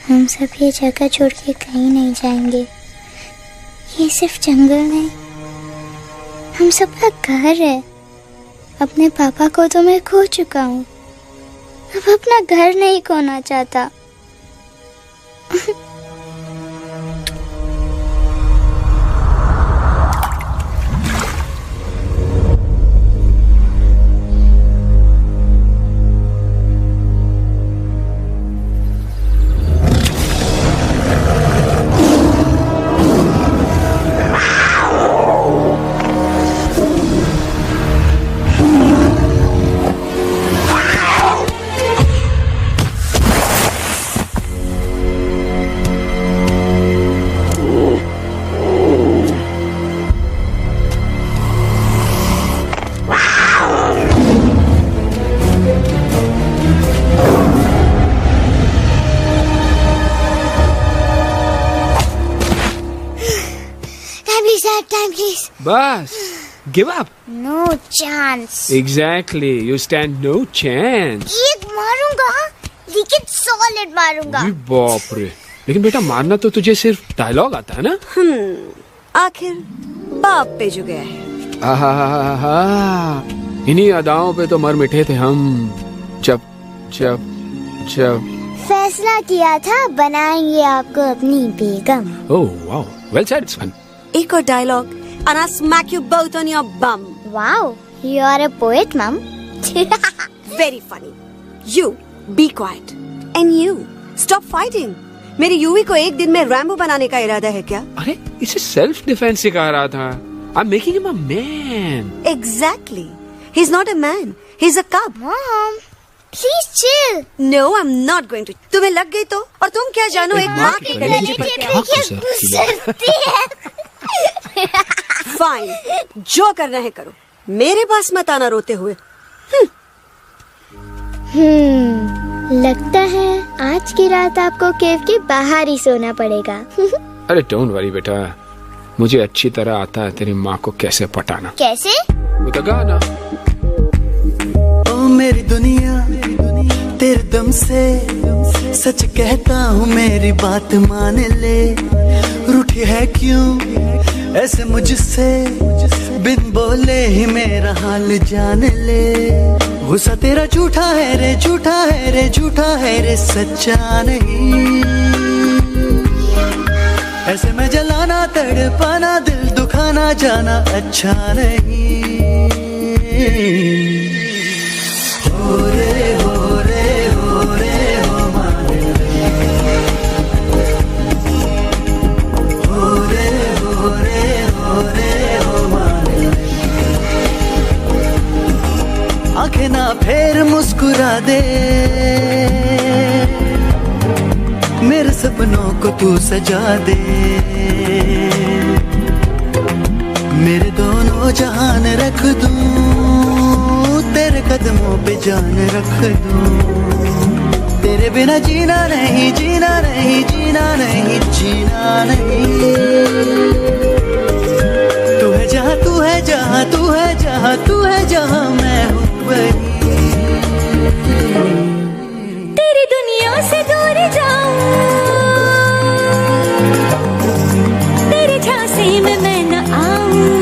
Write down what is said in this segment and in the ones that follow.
हम सब ये जगह छोड़ के कहीं नहीं जाएंगे। ये सिर्फ जंगल नहीं, हम सबका घर है। अपने पापा को तो मैं खो चुका हूँ, अब अपना घर नहीं खोना चाहता। Bas, give up. No chance. Exactly, you stand no chance. एक मारूंगा, लेकिन solid मारूंगा। अरे बाप रे, लेकिन बेटा मारना तो तुझे सिर्फ डायलॉग आता है ना? आखिर बाप पे जो गया है। आहा, इन्हीं अदाओं पे तो मर मिटे थे हम। जब फैसला किया था बनाएंगे आपको अपनी बेगम। ओह वाओ, वेल सेड सन। एक और dialogue and I'll smack you both on your bum. Wow, you are a poet, Mom. Very funny. You be quiet and you stop fighting. मेरी यूवी को एक दिन में रैम्बो बनाने का इरादा है क्या? अरे इसे सेल्फ डिफेंस सिखा रहा था। I'm making him a man. Exactly. He's not a man. He's a cub. Mom, please chill. No, I'm not going to. तुम्हें लग गई तो? और तुम क्या जानो एक माँ के गले पर क्या? फाइन, जो करना है करो, मेरे पास मत आना रोते हुए। लगता है आज की रात आपको केव के बाहर ही सोना पड़ेगा। अरे डोंट वरी बेटा, मुझे अच्छी तरह आता है तेरी माँ को कैसे पटाना। कैसे? वो तो गाना। ओ मेरी दुनिया तेरे दम से सच कहता हूँ, मेरी बात मान ले। रूठी है क्यों ऐसे मुझसे, बिन बोले ही मेरा हाल जान ले। गुस्सा तेरा झूठा है रे, झूठा है रे, झूठा है रे, सच्चा नहीं। ऐसे में जलाना तड़पाना, दिल दुखाना जाना अच्छा नहीं। हो रे हो रे हो रे हो माने हो रे हो रे हो रे हो माने। आंखें ना फेर मुस्कुरा दे, मेरे सपनों को तू सजा दे। मेरे दोनों जहान रख दूं, तेरे कदमों पे जान रख दूं। तेरे बिना जीना नहीं, जीना नहीं, जीना नहीं, जीना नहीं। तू है जहाँ, तू है जहाँ, तू है जहाँ, तू है जहाँ, मैं हूँ वही। तेरी दुनिया से दूर जाऊं, तेरे झांसे में मैं न आऊं।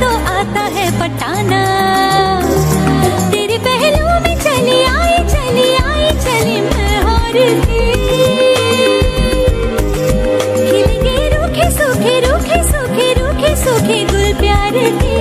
तो आता है पटाना। तेरे पहलू में चली आई चली मैं हार के। खिलेंगे रूखे सूखे गुल प्यार के।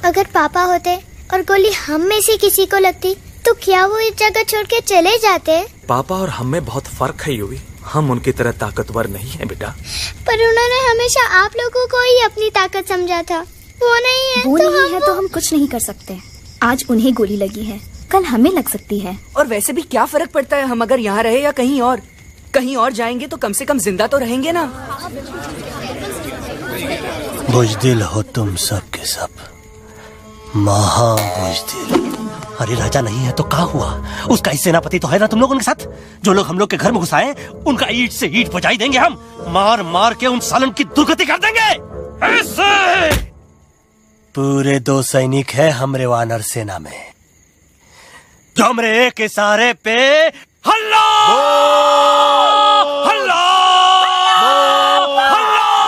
अगर पापा होते और गोली हम में से किसी को लगती तो क्या वो इस जगह छोड़ के चले जाते? पापा और हम में बहुत फर्क है यूवी। हम उनकी तरह ताकतवर नहीं है बेटा। पर उन्होंने हमेशा आप लोगों को ही अपनी ताकत समझा था। वो नहीं है वो नहीं है तो हम कुछ नहीं कर सकते। आज उन्हें गोली लगी है, कल हमें लग सकती है। और वैसे भी क्या फर्क पड़ता है हम अगर यहाँ रहे या कहीं और? कहीं और जाएंगे तो कम से कम जिंदा तो रहेंगे ना। बुज़दिल हो तुम सब के सब, महा बुज़दिल। अरे राजा नहीं है तो क्या हुआ? उसका ही सेनापति तो है ना तुम लोग उनके साथ। जो लोग हम लोग के घर में घुसाए उनका ईंट से ईंट बजाई देंगे हम। मार मार के उन सालन की दुर्गति कर देंगे। ऐसे पूरे 2 सैनिक है हमरे वानर सेना में। कैमरे के इशारे पे हल्ला हल्ला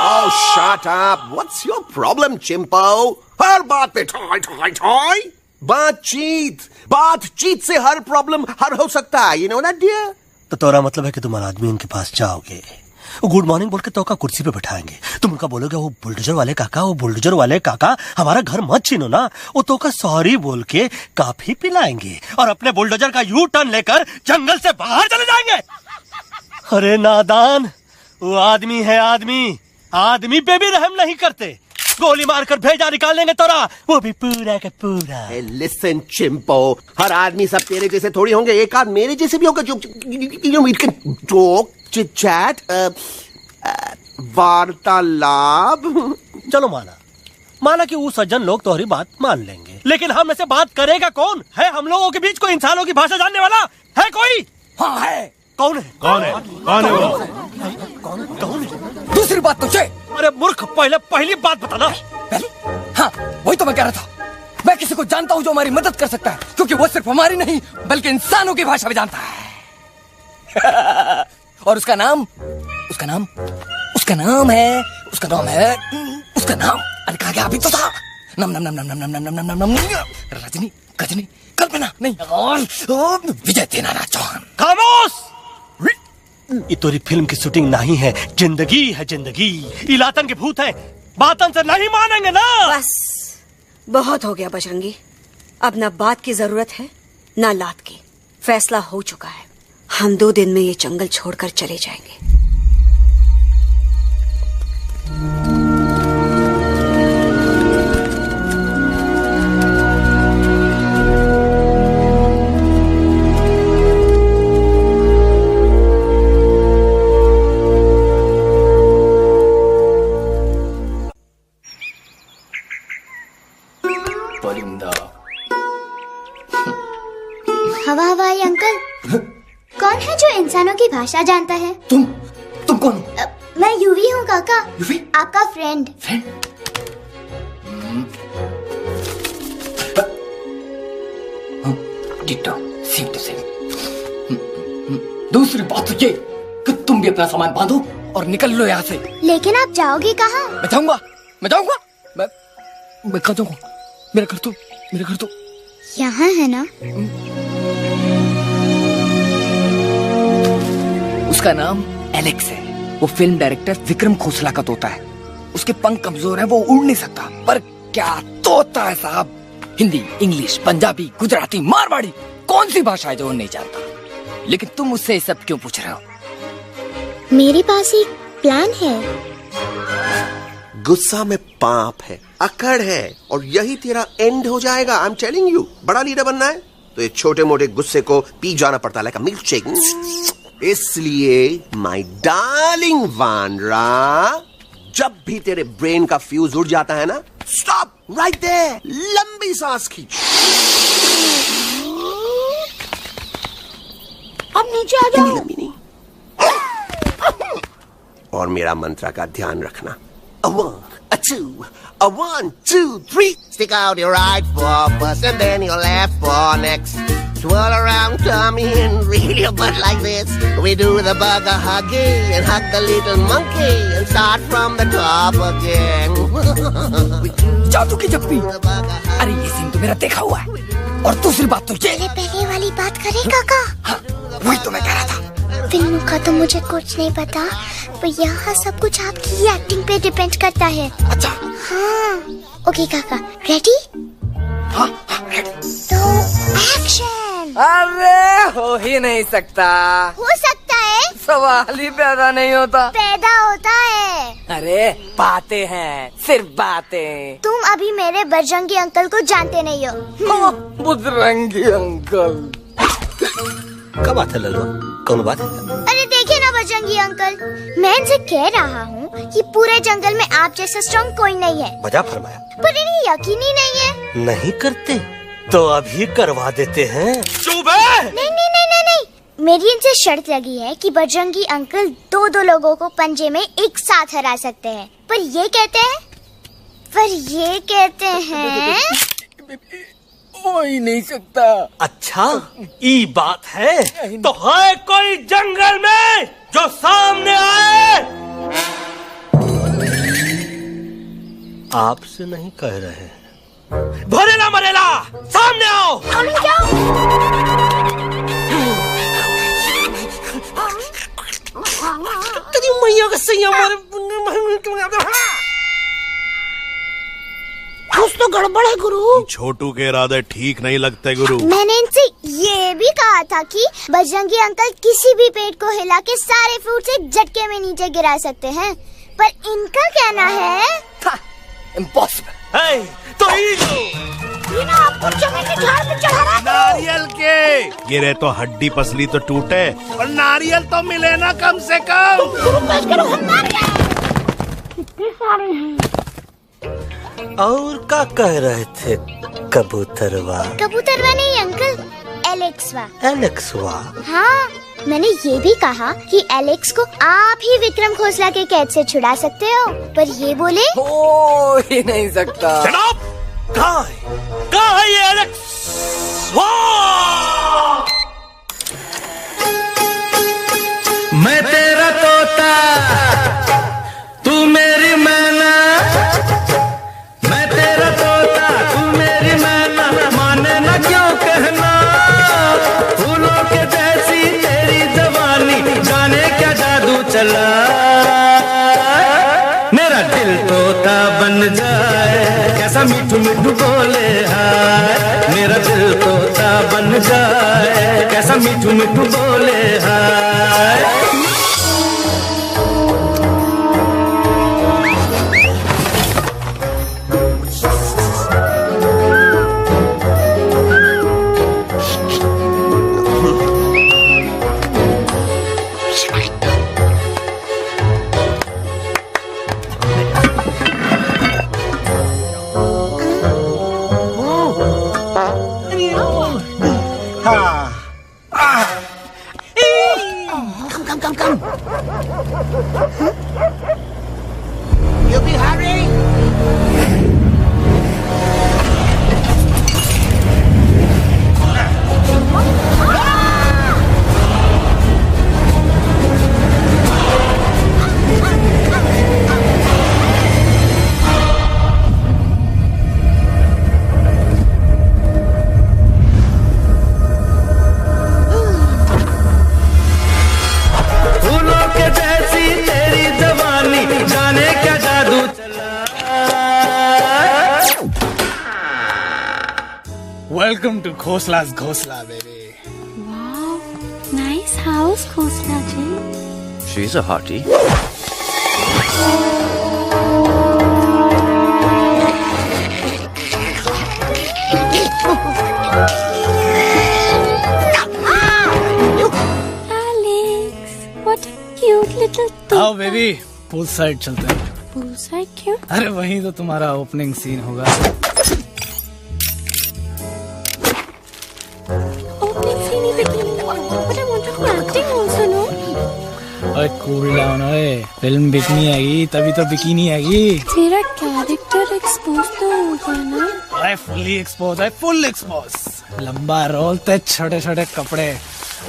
Oh, shut up! What's your problem, चिंपो? हर बात पे ठॉय ठॉय ठॉय। बातचीत से हर प्रॉब्लम हल हो सकता है, you know that, dear? तो तोरा मतलब है कि तुम आदमी उनके पास जाओगे, गुड मॉर्निंग बोल के तो का कुर्सी पे बैठाएंगे, तुम उनका बोलोगे वो बुलडोजर वाले काका हमारा घर मत छीनो ना, वो तो का सॉरी बोल के काफी पिलाएंगे और अपने बुलडोजर का यू टर्न लेकर जंगल से बाहर चले जाएंगे। अरे नादान, वो आदमी है आदमी पे भी रहम नहीं करते, गोली मारकर भेजा निकाल लेंगे तोरा, वो भी पूरा का पूरा। Hey, listen, चिंपो, हर आदमी सब तेरे जैसे थोड़ी होंगे, एक आध मेरे जैसे भी होगा जो we can talk, chit chat, वार्तालाप। चलो माना कि वो सज्जन लोग तुम्हारी बात मान लेंगे, लेकिन हम में से बात करेगा कौन? है हम लोगों के बीच कोई इंसानों की भाषा जानने वाला है कोई? हाँ है। कौन है वो? कौन है? दूसरी बात तो अरे मूर्ख, पहली बात बताना। पहले? हाँ, वही तो मैं कह रहा था। मैं किसी को जानता हूँ जो हमारी मदद कर सकता है, क्योंकि वो सिर्फ हमारी नहीं बल्कि इंसानों की भाषा भी जानता है। और उसका नाम है अरे कहा गया अभी तो था, नम रजनी गजनी कल्पना नहीं और विजय तेनालीराम चौहान। खामोश! ये तोरी फिल्म की शूटिंग नहीं है, जिंदगी। इलातन के भूत है, बातन से नहीं मानेंगे ना। बस बहुत हो गया बजरंगी, अब ना बात की जरूरत है ना लात की। फैसला हो चुका है, हम 2 दिन में ये जंगल छोड़कर चले जाएंगे। हवाई अंकल, कौन है जो इंसानों की भाषा जानता है? तुम कौन? मैं यूवी हूँ काका, यूवी? आपका फ्रेंड। Same to same. दूसरी बात तो ये कि तुम भी अपना सामान बांधो और निकल लो यहाँ से। लेकिन आप जाओगे कहाँ? मैं जाऊंगा मैं कहाँ जाऊंगा? मेरा घर तो यहाँ है ना? उसका नाम एलेक्स है, वो फिल्म डायरेक्टर विक्रम खोसला का तोता है। उसके पंख कमजोर हैं, वो उड़ नहीं सकता, पर क्या तोता है साहब। हिंदी, इंग्लिश, पंजाबी, गुजराती, मारवाड़ी, कौन सी भाषा है जो वो नहीं जानता। लेकिन तुम उससे ये सब क्यों पूछ रहे हो? मेरे पास एक प्लान है। गुस्सा में पाप है, अकड़ है, और यही तेरा एंड हो जाएगा। आई एम टेलिंग यू, बड़ा लीडर बनना है तो ये छोटे मोटे गुस्से को पी जाना पड़ता है, लाइक अ मिल्क शेक। इसलिए माय डार्लिंग वानरा, जब भी तेरे ब्रेन का फ्यूज उड़ जाता है ना, स्टॉप राइट देयर, लंबी सांस खींच। अब नीचे आ जाओ। लंबी नहीं, और मेरा मंत्र का ध्यान रखना। A 1, a 2, a 1, 2, 3. Stick out your right paw first and then your left paw next. Twirl around, tummy and reel your butt like this. We do the bugger huggy and hug the little monkey and start from the top again. जादू की जप्पी। अरे ये scene तो मेरा देखा हुआ है। और दूसरी बात तो ये। पहले वाली बात करें काका? हाँ, वही तो मैं कह रहा था। फिल्मों का तो मुझे कुछ नहीं पता, पर यहाँ सब कुछ आपकी एक्टिंग पे डिपेंड करता है। अच्छा। हाँ, ओके काका, रेडी? हाँ, रेडी। तो एक्शन। अरे हो ही नहीं सकता। हो सकता है। सवाल ही पैदा नहीं होता। पैदा होता है। अरे बातें हैं, सिर्फ बातें। तुम अभी मेरे बजरंगी अंकल को जानते नहीं हो। बजरंगी अंकल? क्या बात है लल्लू, कौन बात है? अरे देखिए ना बजरंगी अंकल, मैं इनसे कह रहा हूँ कि पूरे जंगल में आप जैसा स्ट्रॉन्ग कोई नहीं है। वजह फरमाया। पर इन्हें यकीन ही नहीं है। नहीं करते तो अभी करवा देते हैं। चुप है। नहीं, मेरी इनसे शर्त लगी है कि बजरंगी अंकल 2 लोगों को पंजे में एक साथ हरा सकते हैं। पर ये कहते हैं हो ही नहीं सकता। अच्छा ये बात है तो है कोई जंगल में जो सामने आए? आपसे नहीं कह रहे, भरेला मरेला सामने आओ। तेरी मैया का सही हमारे कुछ तो गड़बड़ है गुरु। छोटू के इरादे ठीक नहीं लगते गुरु। मैंने इनसे ये भी कहा था कि बजरंगी अंकल किसी भी पेड़ को हिला के सारे फ्रूट एक झटके में नीचे गिरा सकते हैं, पर इनका कहना है इम्पॉसिबल। तो आपको चने के झाड़ पे चढ़ा रहा है। नारियल के गिरे तो हड्डी पसली तो टूटे और नारियल तो मिले ना कम से कम। कितने सारे हैं? और क्या कह रहे थे कबूतरवा? कबूतरवा नहीं अंकल, एलेक्सवा। एलेक्सवा? हाँ, मैंने ये भी कहा कि एलेक्स को आप ही विक्रम खोसला के कैद से छुड़ा सकते हो, पर ये बोले हो ही नहीं सकता। कहाँ है ये एलेक्स? मैं तेरा तोता तू मेरी मैना, मैं तेरा तोता तू मेरी मैना, माने ना क्यों कहना, फूलों के जैसी तेरी जवानी, जाने क्या जादू चला, मेरा दिल तोता बन जाए, कैसा मिठू मिठू बोले हाय, मेरा दिल तोता बन जाए, कैसा मिठू मिठू बोले हाय। You be hurry. Welcome to Khosla's Ghosla, baby. Wow, nice house, Khosla ji. She's a hottie. Alex, what a cute little thing. आओ बेबी, पूल साइड चलते हैं। पूल साइड क्यों? अरे वहीं तो तुम्हारा ओपनिंग सीन होगा। ओए कूल डाउन, ओए फिल्म बिकनी आएगी तभी तो बिकिनी आएगी। तेरा कैरेक्टर एक्सपोज तो होगा ना? ओए फुल्ली एक्सपोज है, फुल एक्सपोज। लंबा रोल ते छोटे छोटे कपड़े,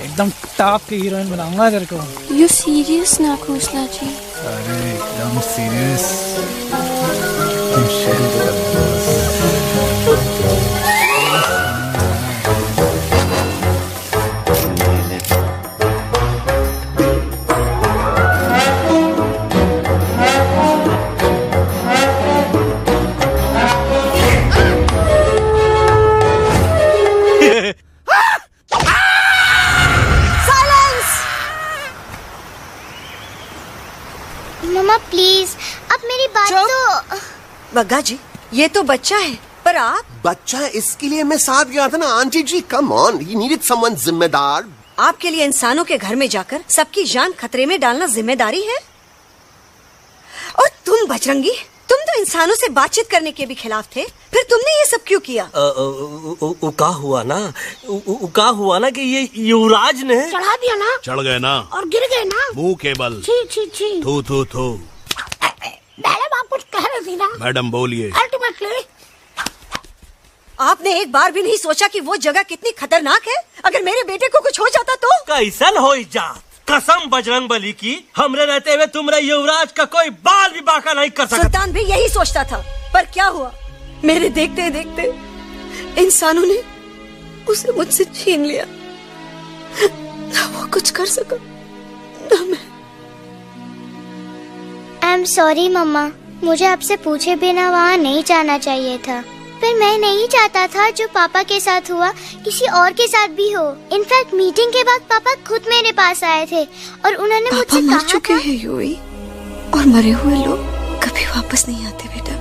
एकदम टॉप की हीरोइन बनाऊंगा तेरे को। यू सीरियस ना खोसला जी? अरे एकदम सीरियस। मम्मा प्लीज, अब मेरी बात तो। बग्गा जी, ये तो बच्चा है, पर आप? बच्चा है इसके लिए मैं साथ गया था ना aunty ji. Come on, he needed someone जिम्मेदार। आपके लिए इंसानों के घर में जाकर सबकी जान खतरे में डालना जिम्मेदारी है? और तुम बजरंगी, तुम तो इंसानों से बातचीत करने के भी खिलाफ थे, फिर तुमने ये सब क्यों किया? का हुआ ना कि ये युवराज ने चढ़ा दिया ना, चढ़ गए ना और गिर गए ना मुंह के बल। छी छी छी। थू थू थू। मैडम आप कुछ कह रही थी ना? मैडम बोलिए। अल्टीमेटली आपने एक बार भी नहीं सोचा कि वो जगह कितनी खतरनाक है? अगर मेरे बेटे को कुछ हो जाता तो? कैसन हो जात? कसम बजरंग बली की, हमरे रहते हुए तुमरे युवराज का कोई बाल भी बाका नहीं कर सकता। सुल्तान भी यही सोचता था, पर क्या हुआ? मेरे देखते देखते इंसानों ने उसे मुझसे छीन लिया। ना वो कुछ कर सका, ना मैं। आई एम सॉरी मम्मा, मुझे आपसे पूछे बिना वहाँ नहीं जाना चाहिए था। पर मैं नहीं चाहता था जो पापा के साथ हुआ किसी और के साथ भी हो। इनफैक्ट मीटिंग के बाद पापा खुद मेरे पास आए थे और उन्होंने मुझसे कहा चुके हैं यूई, और मरे हुए लोग कभी वापस नहीं आते बेटा।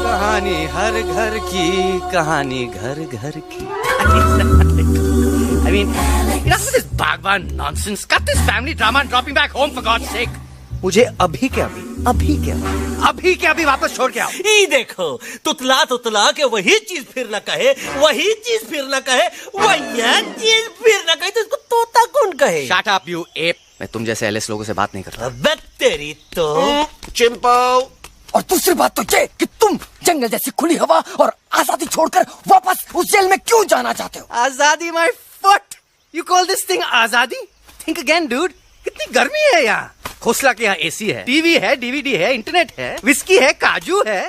कहानी हर घर की, कहानी घर घर की। I mean, enough with this Bhagwan nonsense. Cut this family drama and drop me back home for God's sake. मुझे अभी के अभी वापस छोड़ के आओ। ई देखो, तुतला तुतला के वही चीज फिर न कहे, वही चीज फिर न कहे, वही चीज फिर न कहे, तो इसको तोता कौन कहे? Shut up, you ape. मैं तुम जैसे एलएस लोगों से बात नहीं करता। अबे तेरी तो चिंपो। और दूसरी बात तो ये कि तुम जंगल जैसी खुली हवा और आजादी छोड़कर वापस उस जेल में क्यों जाना चाहते हो? आजादी my foot. You call this thing आजादी? Think again, dude. कितनी गर्मी है यहाँ। खोसला के यहाँ एसी है, टीवी है, डीवीडी है, इंटरनेट है, विस्की है, काजू है,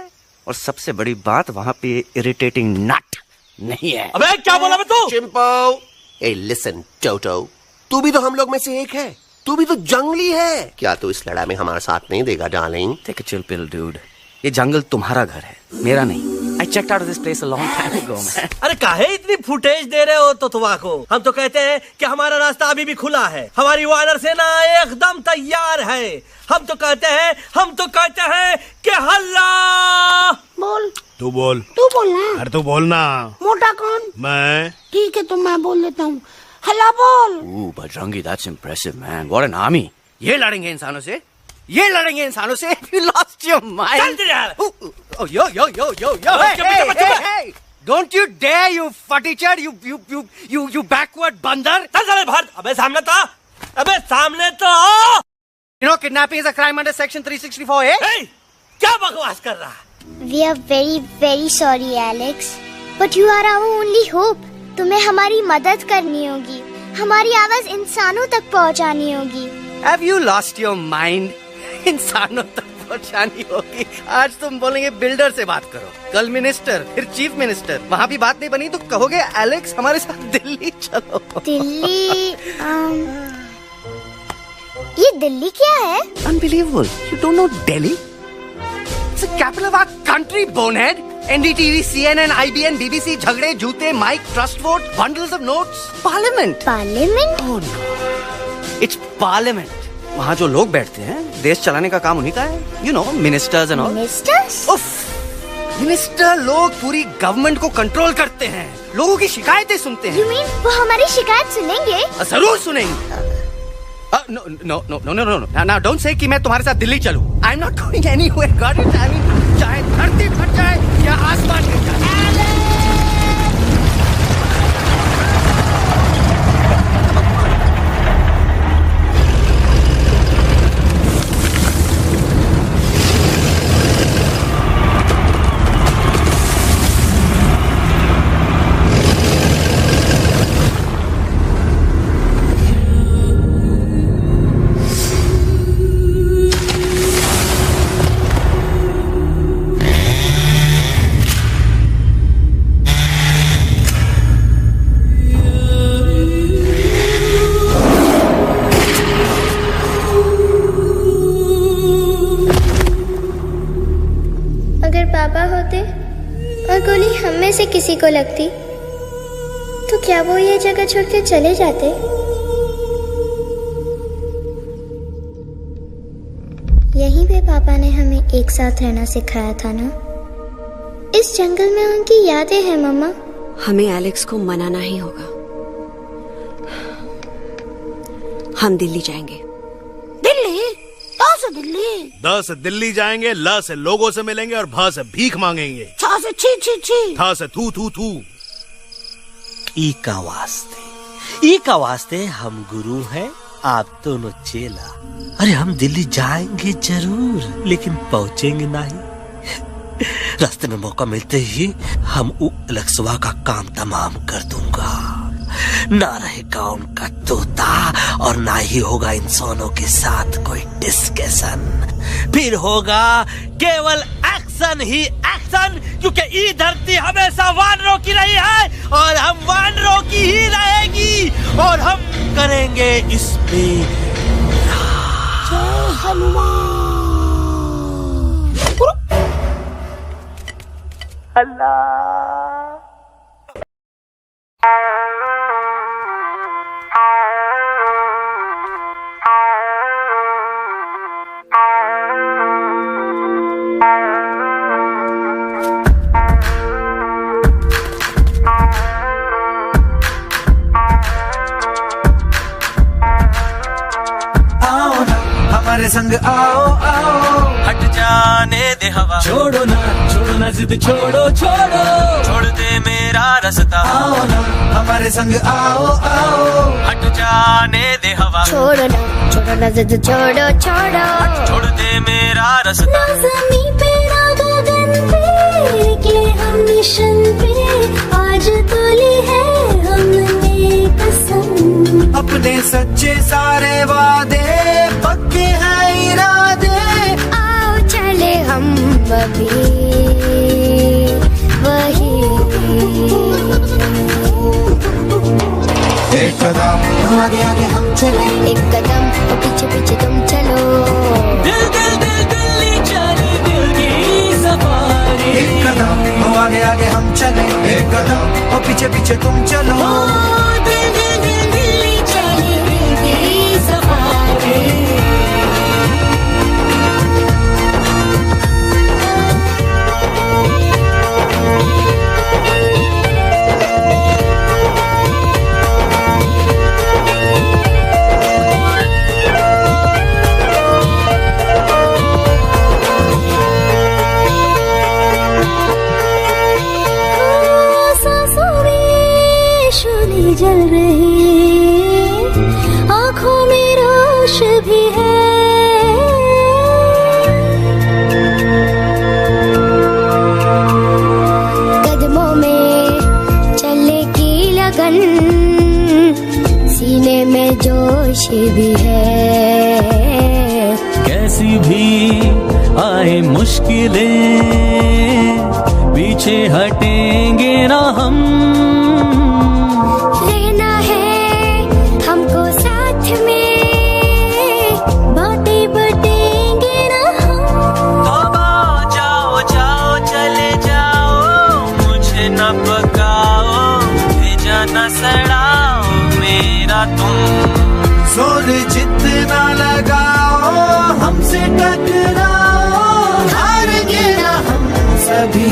और सबसे बड़ी बात वहाँ पे इरिटेटिंग नट नहीं है। अबे क्या बोला मैं तू? चिंपो। ए लिसन टोटो, तू भी तो हम लोग में से एक है। तू भी तो जंगली है। क्या तू इस लड़ाई में हमारा साथ नहीं देगा darling? Take a chill pill, dude. ये जंगल तुम्हारा घर है, मेरा नहीं। I checked out of this place a long time ago, man. अरे काहे इतनी फुटेज दे रहे हो तोतवा को? हम तो कहते हैं कि हमारा रास्ता अभी भी खुला है, हमारी वानर सेना एकदम तैयार है। हम तो कहते हैं कि हल्ला बोल। तू बोल ना। अरे तू बोलना। मोटा कौन? मैं। ठीक है तो मैं बोल लेता हूँ। हल्ला बोल। Bajrangi, that's impressive, man. What an army. ये लड़ेंगे इंसानों से? If you lost your mind. चल यार। Oh, yo. Hey. Don't you dare, you fatichard, you backward बंदर. चल बाहर। अबे सामने तो। You know, kidnapping is a crime under section 364A. Hey, क्या बकवास कर रहा है? We are very very sorry Alex, but you are our only hope. तुम्हें हमारी मदद करनी होगी, हमारी आवाज इंसानों तक पहुंचानी होगी। Have you lost your mind? इंसानों तक पहुंचानी होगी। आज तुम बोलेंगे बिल्डर से बात करो, कल मिनिस्टर, फिर चीफ मिनिस्टर। वहाँ भी बात नहीं बनी तो कहोगे एलेक्स हमारे साथ दिल्ली चलो। दिल्ली? ये दिल्ली क्या है? Unbelievable. You don't know Delhi? It's the capital of our country, bonehead. NDTV, CNN, IBN, BBC, झगड़े, जूते, mic, trust vote, bundles of notes, parliament. Parliament? Oh no. It's parliament. वहाँ जो लोग बैठते हैं, देश चलाने का काम उन्हीं का है। You know, ministers and all. Ministers? उफ, मिनिस्टर लोग पूरी गवर्नमेंट को कंट्रोल करते हैं, लोगों की शिकायतें सुनते हैं। You mean वो हमारी शिकायत सुनेंगे? जरूर सुनेंगे। No. Now don't say कि मैं तुम्हारे साथ दिल्ली चलूं. I'm not going anywhere. Got it? I mean, चाहे धरती फट जाए या आसमान गिर जाए। गोली हम में से किसी को लगती तो क्या वो ये जगह छोड़ के चले जाते? यहीं पे पापा ने हमें एक साथ रहना सिखाया था ना। इस जंगल में उनकी यादें हैं मम्मा। हमें एलेक्स को मनाना ही होगा। हम दिल्ली जाएंगे। दिल्ली? द से दिल्ली जाएंगे, ल से लोगों से मिलेंगे और भ से भीख मांगेंगे, छ से छी, थ से थू। ई का वास्ते हम गुरु हैं, आप दोनों चेला। अरे हम दिल्ली जाएंगे जरूर, लेकिन पहुंचेंगे नहीं। रास्ते में मौका मिलते ही हम अलक्सवा का काम तमाम कर दूंगा। ना रहेगा उनका तोता और ना ही होगा इंसानों के साथ कोई डिस्कशन। फिर होगा केवल एक्शन ही एक्शन, क्योंकि ये धरती हमेशा वानरों की रही है और हम वानरों की ही रहेगी, और हम करेंगे इस पे हमारे संग आओ आओ, हट जाने दे हवा। छोड़ो ना जिद, छोड़ो छोड़ दे मेरा रास्ता। आओ ना हमारे संग आओ आओ, हट जाने दे हवा। छोड़ो ना जिद, छोड़ दे मेरा रास्ता। ना ज़मीं पे ना गगन पे, निकले हम मिशन पे, आज तोली है हमने कसम। अपने सच्चे सारे वादे, पक्के हैं इरादे। आओ चले हम अभी वही। एक कदम आगे आगे हम चले, एक कदम और पीछे पीछे तुम चलो। दिल्ली चले दिल की सफारी। एक कदम आगे आगे हम चले, एक कदम और पीछे पीछे तुम चलो। दिल्ली चले दिल की सफारी। जल रही आँखों में रोश भी है। कदमों में चलने की लगन, सीने में जोश भी है। कैसी भी आए मुश्किलें, पीछे हटेंगे ना हम। जोर जितना लगाओ, हमसे टकराओ, हारेंगे ना हम सभी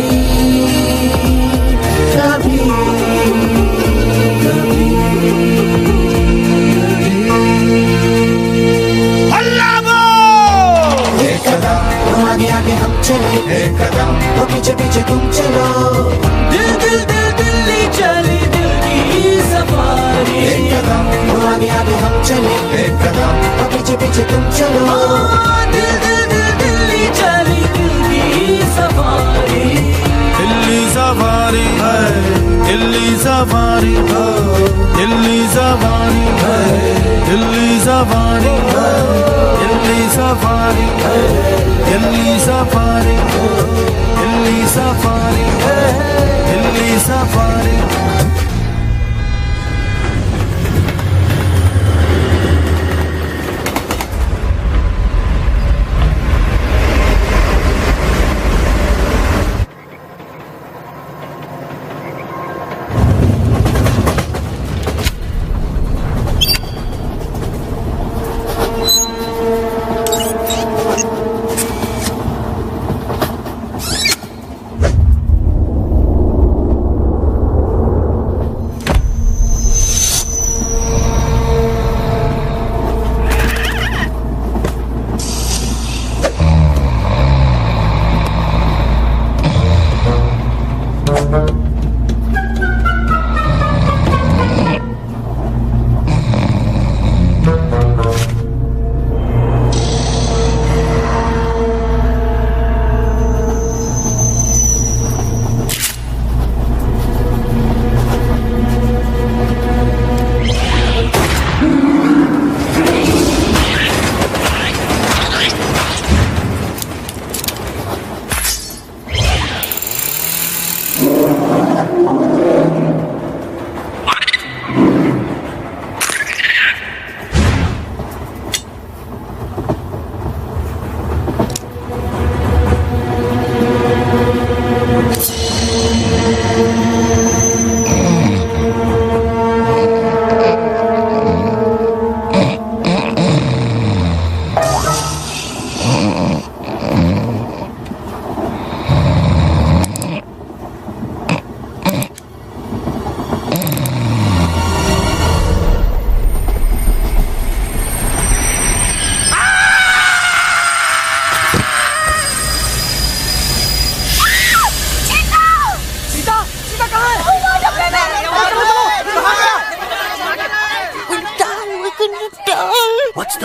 कभी कभी। अल्लाह वो! एक कदम आगे आगे हम चले, एक कदम और पीछे पीछे तुम चलो। दिल्ली चली दिल की सफारी। एक कदम आगे आगे हम चले, एक कदम और पीछे पीछे तुम चलो। दिल्ली चली दिल की सफारी। दिल्ली सफारी है, दिल्ली सफारी है, दिल्ली सफारी है, दिल्ली सफारी है, दिल्ली सफारी है, दिल्ली सफारी है, दिल्ली सफारी है, दिल्ली सफारी।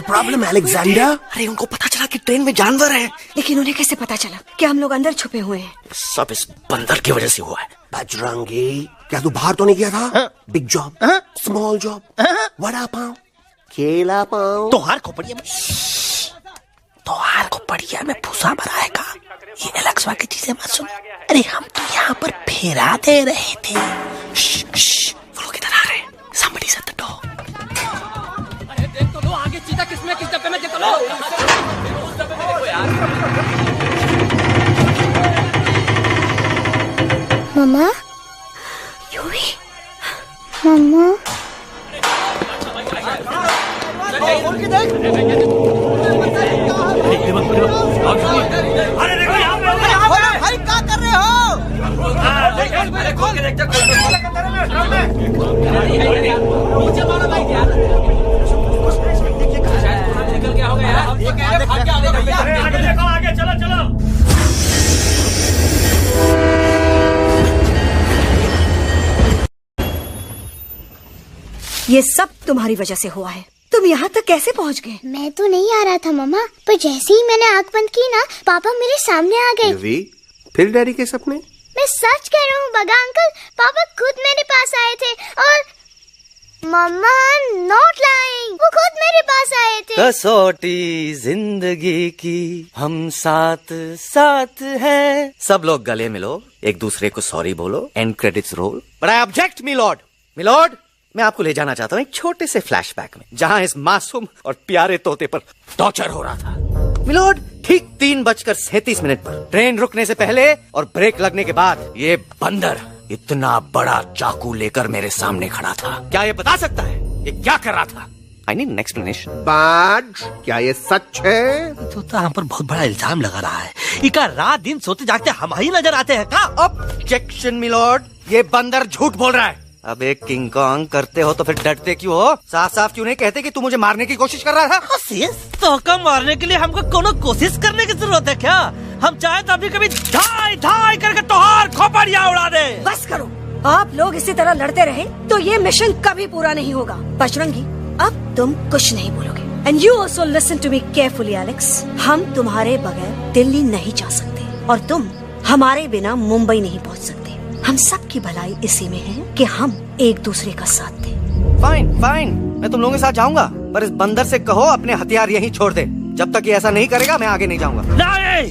Problem Alexander? अरे उनको पता चला कि ट्रेन में जानवर है। लेकिन उन्हें कैसे पता चला कि हम लोग अंदर छुपे हुए हैं? सब इस बंदर की वजह से हुआ है। बजरंगी, क्या तू बाहर तो नहीं गया था? Big job, small job, vada pav, केला पाव। तोहार खोपड़िया में भूसा भराएगा। ये एलेक्स की चीजें मत सुन। अरे हम तो यहाँ पर फेरा दे रहे थे। वो लोग इधर आ रहे हैं। Somebody shut the door. अरे देख तो लो आगे चीता किसमें किस डब्बे में, देख तो लो। उस डब्बे में देखो यार। मम्मा, यूवी, मम्मा, अरे देखो यहाँ पे भाई क्या कर रहे हो? खोल के देख नीचे मारो भाई यार। निकल गया होगा यार। ये कह रहे भाग के आगे देखो, आगे चलो चलो। ये सब तुम्हारी वजह से हुआ है। तुम यहाँ तक कैसे पहुँच गए? मैं तो नहीं आ रहा था मम्मा, पर जैसे ही मैंने आँख बंद की ना, पापा मेरे सामने आ गए। फिर डैडी के सपने? मैं सच कह रहा हूँ बगा अंकल, पापा खुद मेरे पास आए थे और मम्मा नॉट लाइंग, वो खुद मेरे पास आए थे। कसौटी जिंदगी की हम साथ साथ हैं। सब लोग गले मिलो, एक दूसरे को सॉरी बोलो, end credits roll. But I object my lord. My lord, मैं आपको ले जाना चाहता हूँ एक छोटे से फ्लैशबैक में, जहाँ इस मासूम और प्यारे तोते पर टॉर्चर हो रहा था। मिलॉर्ड, ठीक 3:37 पर ट्रेन रुकने से पहले और ब्रेक लगने के बाद ये बंदर इतना बड़ा चाकू लेकर मेरे सामने खड़ा था। क्या ये बता सकता है ये क्या कर रहा था? I need an explanation. बाज, क्या ये सच है? तोता हम पर बहुत बड़ा इल्जाम लगा रहा है। इका रात दिन सोते जागते हम ही नजर आते हैं का? ऑब्जेक्शन मिलॉर्ड, ये बंदर झूठ बोल रहा है। अब एक किंग कॉन्ग करते हो तो फिर डरते क्यों हो? साफ साफ क्यों नहीं कहते कि तू मुझे मारने की कोशिश कर रहा था? तोका मारने के लिए हमको कोनो कोशिश करने की जरूरत है क्या? हम चाहे तो अभी कभी धाई धाई करके तोहार खोपड़िया उड़ा दे। बस करो, आप लोग इसी तरह लड़ते रहे तो ये मिशन कभी पूरा नहीं होगा। बजरंगी, अब तुम कुछ नहीं बोलोगे। And you also listen to me carefully Alex. हम तुम्हारे बगैर दिल्ली नहीं जा सकते और तुम हमारे बिना मुंबई नहीं पहुंच सकते। हम सब की भलाई इसी में है कि हम एक दूसरे का साथ दें। फाइन फाइन, मैं तुम लोगों के साथ जाऊंगा, पर इस बंदर से कहो अपने हथियार यहीं छोड़ दे। जब तक ये ऐसा नहीं करेगा मैं आगे नहीं जाऊंगा। नहीं,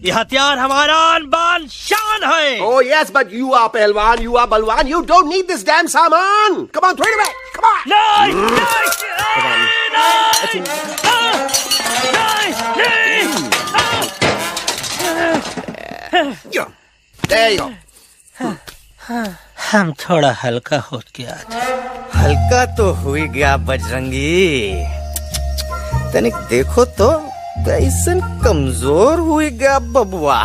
ये हथियार हमारा आन-बान शान है। Oh yes, but you are पहलवान, you are बलवान, you don't need this damn सामान. Come on, throw it away. Come on. नहीं, There you go. हम थोड़ा हल्का हो गया। हल्का तो हुई गया बजरंगी, तनिक देखो तो कैसन कमजोर हुई गया बबुआ।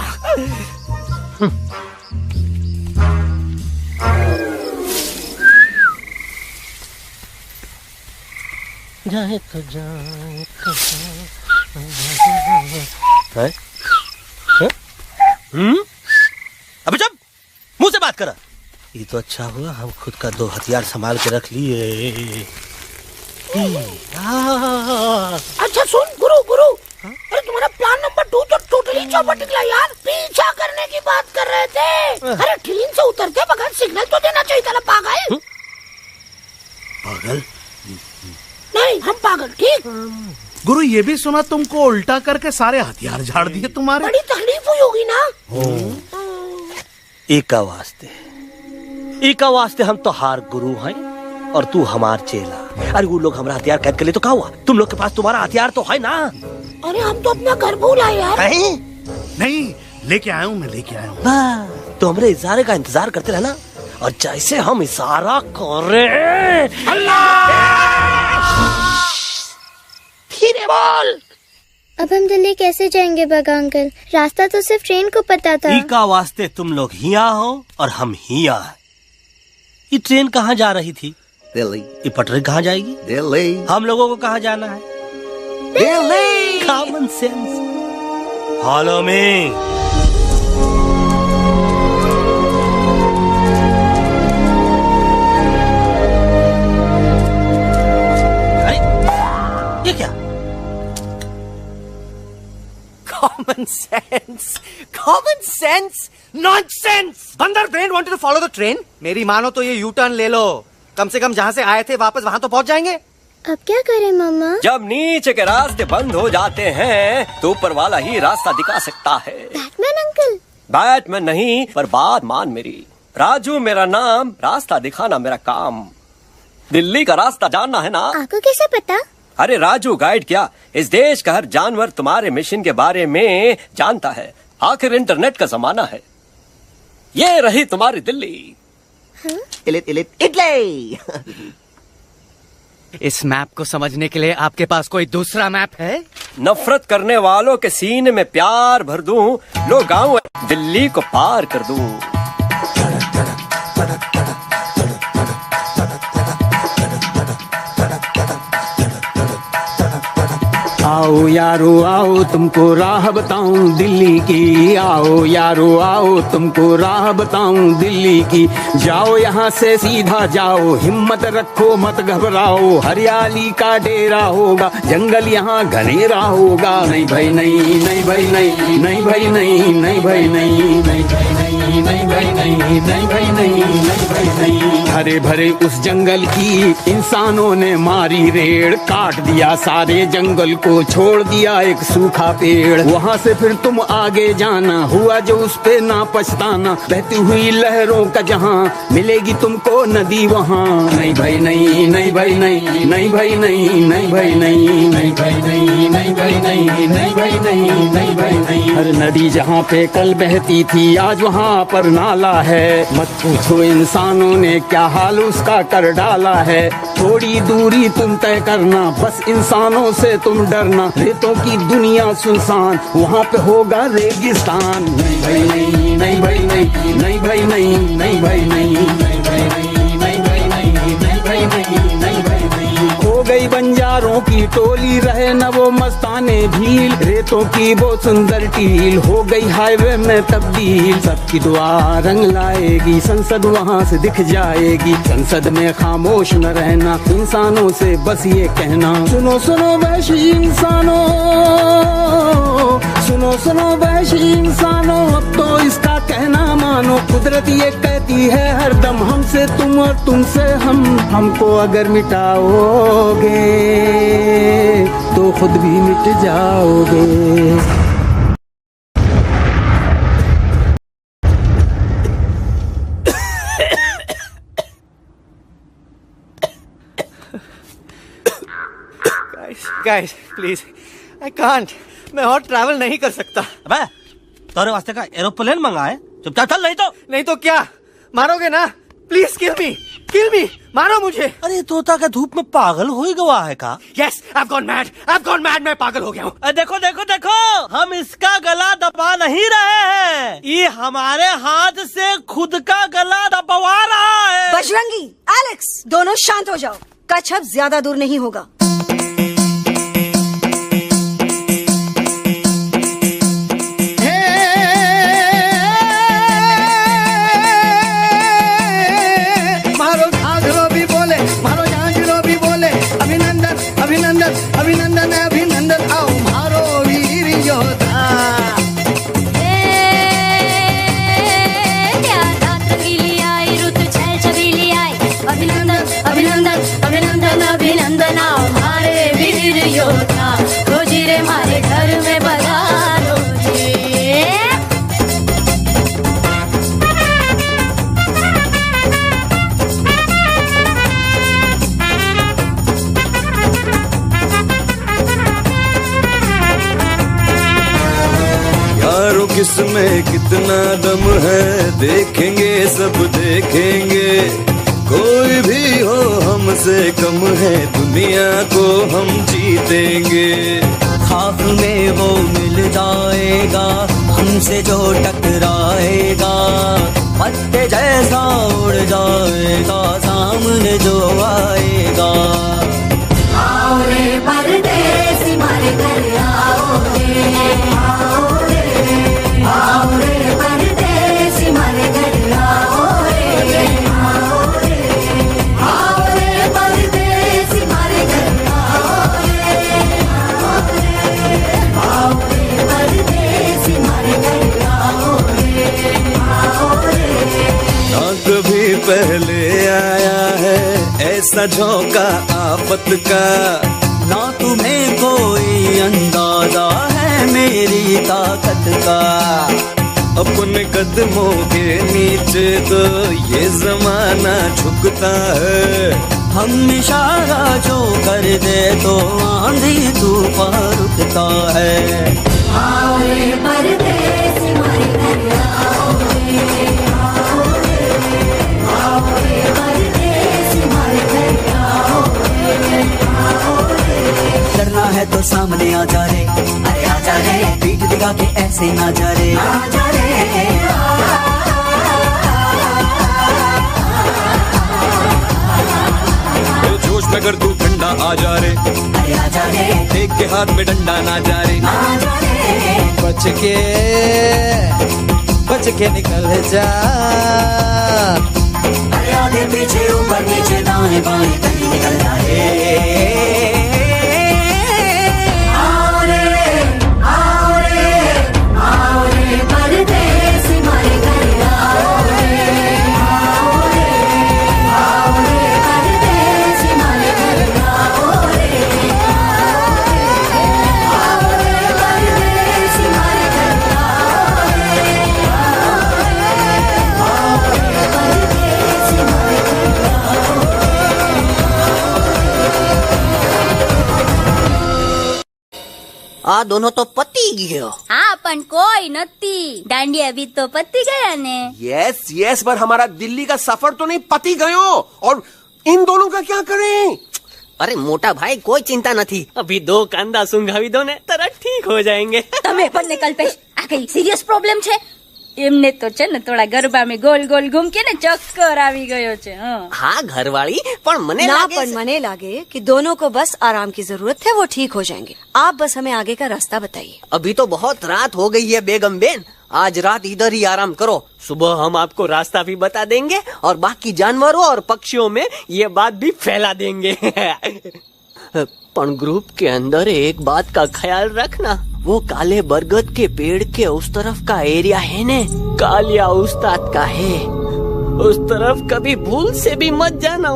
जाए तो जाए अबे जब मुंह से बात करा। ये तो अच्छा हुआ हम खुद का 2 हथियार संभाल के रख लिए। अच्छा सुन गुरु, अरे तुम्हारा प्लान नंबर 2 तो टोटली चौपट निकला यार। पीछा करने की बात कर रहे थे। अरे ट्रेन से उतरते बगैर सिग्नल तो देना चाहिए था ना पागल। पागल नहीं, हम पागल, ठीक। गुरु, ये भी सुना तुमको उल्टा करके सारे हथियार झाड़ दिए तुम्हारे। बड़ी तकलीफ हुई होगी ना। एक वास्ते हम तो हार गुरु हैं और तू हमार चेला। अरे वो लोग हमारा हथियार कैद कर ले तो क्या हुआ? तुम लोग के पास तुम्हारा हथियार तो है ना। अरे हम तो अपना घर भूल आए यार। नहीं, लेके आया हूँ, मैं लेके आया हूँ। तो हमारे इशारे का इंतजार करते रहना और जैसे हम इशारा करें फिर बोल। अब हम दिल्ली कैसे जाएंगे बगा अंकल? रास्ता तो सिर्फ ट्रेन को पता था। का वास्ते तुम लोग हिया हो और हम हिया। ये ट्रेन कहाँ जा रही थी? दिल्ली। ये पटरी कहाँ जाएगी? दिल्ली। हम लोगों को कहाँ जाना है? Delhi. Common sense. Follow me. ये क्या? Common sense. Common sense. Nonsense. बंदर brain wanted to follow the train. मेरी मानो तो ये यू टर्न ले लो. कम से कम जहाँ से आए थे वापस वहाँ तो पहुँच जाएंगे. अब क्या करें मामा? जब नीचे के रास्ते बंद हो जाते हैं तो ऊपर वाला ही रास्ता दिखा सकता है. Batman uncle. बैटमैन नहीं, पर बात मान मेरी. राजू मेरा नाम, रास्ता दिखाना मेरा काम. दिल्ली का रास्ता जानना है ना? आपको कैसे पता? अरे राजू गाइड क्या, इस देश का हर जानवर तुम्हारे मिशन के बारे में जानता है. आखिर इंटरनेट का जमाना है. ये रही तुम्हारी दिल्ली. इटली. इस मैप को समझने के लिए आपके पास कोई दूसरा मैप है? नफरत करने वालों के सीने में प्यार भर दूं, लो गाँव दिल्ली को पार कर दूं. आओ यारो आओ तुमको राह बताऊं दिल्ली की. आओ यारो आओ तुमको राह बताऊं दिल्ली की. जाओ यहाँ से सीधा जाओ, हिम्मत रखो मत घबराओ. हरियाली का डेरा होगा, जंगल यहाँ घनेरा होगा. नहीं भाई नहीं, नहीं भाई नहीं, नहीं भाई नहीं, नहीं भाई नहीं, नहीं भाई नहीं, नहीं भाई नहीं, नहीं भाई नहीं, नहीं भाई नहीं. हरे भरे उस जंगल की इंसानों ने मारी रेड़. काट दिया सारे जंगल को, छोड़ दिया एक सूखा पेड़. वहाँ से फिर तुम आगे जाना, हुआ जो उस पे ना पछताना. बहती हुई लहरों का जहाँ मिलेगी तुमको नदी वहाँ. नहीं भाई नहीं, नहीं भाई नहीं, नहीं भाई नहीं, नहीं भाई नहीं, नहीं भाई नहीं, नहीं भाई नहीं, नहीं भाई नहीं, नहीं भाई नहीं. हर नदी जहाँ पे कल बहती थी आज वहाँ पर नाला है. मत पूछो इंसानों ने क्या हाल उसका कर डाला है. थोड़ी दूरी तुम तय करना, बस इंसानों से तुम डरना. रेतों की दुनिया सुनसान, वहाँ पे होगा रेगिस्तान. नहीं भाई नहीं, नहीं भाई नहीं, नहीं भाई नहीं, नहीं भाई नहीं, नहीं भाई नहीं, नहीं भाई नहीं, नहीं भाई नहीं, नहीं भाई नहीं. हो गई बंजारों की टोली, रहे न वो मस्ताने भील. रेतों की वो सुंदर टील हो गई हाईवे में तब्दील. सबकी दुआ रंग लाएगी, संसद वहाँ से दिख जाएगी. संसद में खामोश न रहना, इंसानों से बस ये कहना. सुनो सुनो वैशी इंसानों, सुनो सुनो वैशी इंसानों, अब तो इसका कहना मानो. कुदरत ये कहती है हरदम, हमसे तुम और तुमसे हम. हमको अगर मिटाओगे तो खुद भी मिट जाओगे. Guys, please, I can't. मैं और ट्रैवल नहीं कर सकता. अबे, तोरे वास्ते का एरोप्लेन मंगा है, चुपचाप चल. नहीं तो क्या मारोगे ना? प्लीज किल मी, मारो मुझे. अरे तोता का धूप में पागल हो ही गवा है का? Yes, I've gone mad, मैं पागल हो गया हूँ. देखो देखो देखो, हम इसका गला दबा नहीं रहे हैं, ये हमारे हाथ से खुद का गला दबवा रहा है. बजरंगी, एलेक्स, दोनों शांत हो जाओ. कच्छप ज्यादा दूर नहीं होगा. अभिनंदन अभिनंदन, आओ मारो वीर योद्धा. अभिनंदन अभिनंदन अभिनंदन, आओ मारे वीर योद्धा. रोजी रे मारे घर में बधारो जी. किसमें कितना दम है देखेंगे, सब देखेंगे. कोई भी हो हमसे कम है, दुनिया को हम जीतेंगे. खाक में वो मिल जाएगा हमसे जो टकराएगा. पत्ते जैसा उड़ जाएगा सामने जो आएगा. आओ रे परदेसी मारे घर आओ रे, आओ रे परदेसी मारे घर आओ रे, आओ रे परदेसी मारे घर आओ रे, आओ रे परदेसी. ऐसा झोंका आफत का, ना तुम्हें कोई अंदाजा है मेरी ताकत का। अपने कदमों के नीचे तो ये जमाना झुकता है, हम इशारा जो कर दे तो आंधी तूफान रुकता है। आओ रे परदेसी हमारे घर आओ रे, आओ रे, आओ रे परदेसी हमारे घर आओ रे, आओ रे। डरना है तो सामने आ जा रे, अरे आ जा रे, पीठ दिखा के ऐसे ना जा रे, आ जा रे। जोश में अगर तू ठंडा आ जा रे, अरे आ जा रे, देख के हाथ में डंडा ना जा रे, आ जा रे। बच के निकल जा, अरे आगे पीछे ऊपर नीचे दाएं बाएं कहीं निकल जाए। आओ रे, आओ रे, आओ रे परदेसी हमारे घर आओ रे, आओ रे, आओ रे परदेसी हमारे घर आओ रे, आओ रे परदेसी हमारे घर आओ रे, आओ रे परदेसी हमारे घर आओ। आ दोनों तो पति गयो। हाँ पण कोई नती, दांडी अभी तो पति गया ने। यस यस, पर हमारा दिल्ली का सफर तो नहीं पति गयो, और इन दोनों का क्या करें? अरे मोटा भाई कोई चिंता नहीं, अभी 2 कांदा सुंघावी दो ने तरह ठीक हो जाएंगे। તમે પણ ને કલ્પેશ આ કઈ સિરિયસ પ્રોબ્લેમ છે? એમને તો છે ને થોડા ગરબામાં ગોલ ગોલ ઘૂમ કે ને ચક્કર આવી ગયો છે। हाँ घरवाली, पर मने ना लागे पर मने लागे कि दोनों को बस आराम की जरूरत है, वो ठीक हो जाएंगे। आप बस हमें आगे का रास्ता बताइए। अभी तो बहुत रात हो गई है बेगम बेन, आज रात इधर ही आराम करो, सुबह हम आपको रास्ता भी बता देंगे और बाकी जानवरों और पक्षियों में ये बात भी फैला देंगे। पर ग्रुप के अंदर एक बात का ख्याल रखना, वो काले बरगद के पेड़ के उस तरफ का एरिया है ने, कालिया उस्ताद का है, उस तरफ कभी भूल से भी मत जाना।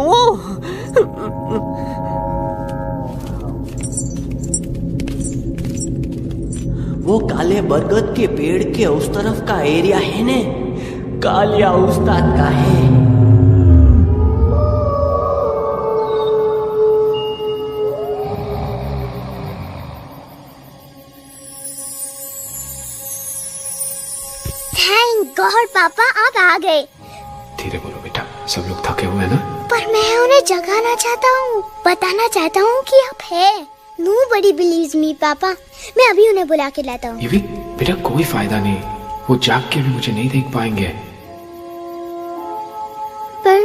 वो काले बरगद के पेड़ के उस तरफ का एरिया है ने, कालिया उस्ताद का है। थैंक गॉड पापा आप आ गए। धीरे बोलो बेटा, सब लोग थके हुए हैं ना। पर मैं उन्हें जगाना चाहता हूँ, बताना चाहता हूँ कि आप है। Nobody believes me पापा, मैं अभी उन्हें बुला के लाता हूँ। ये भी बेटा कोई फायदा नहीं, वो जाग के भी मुझे नहीं देख पाएंगे। पर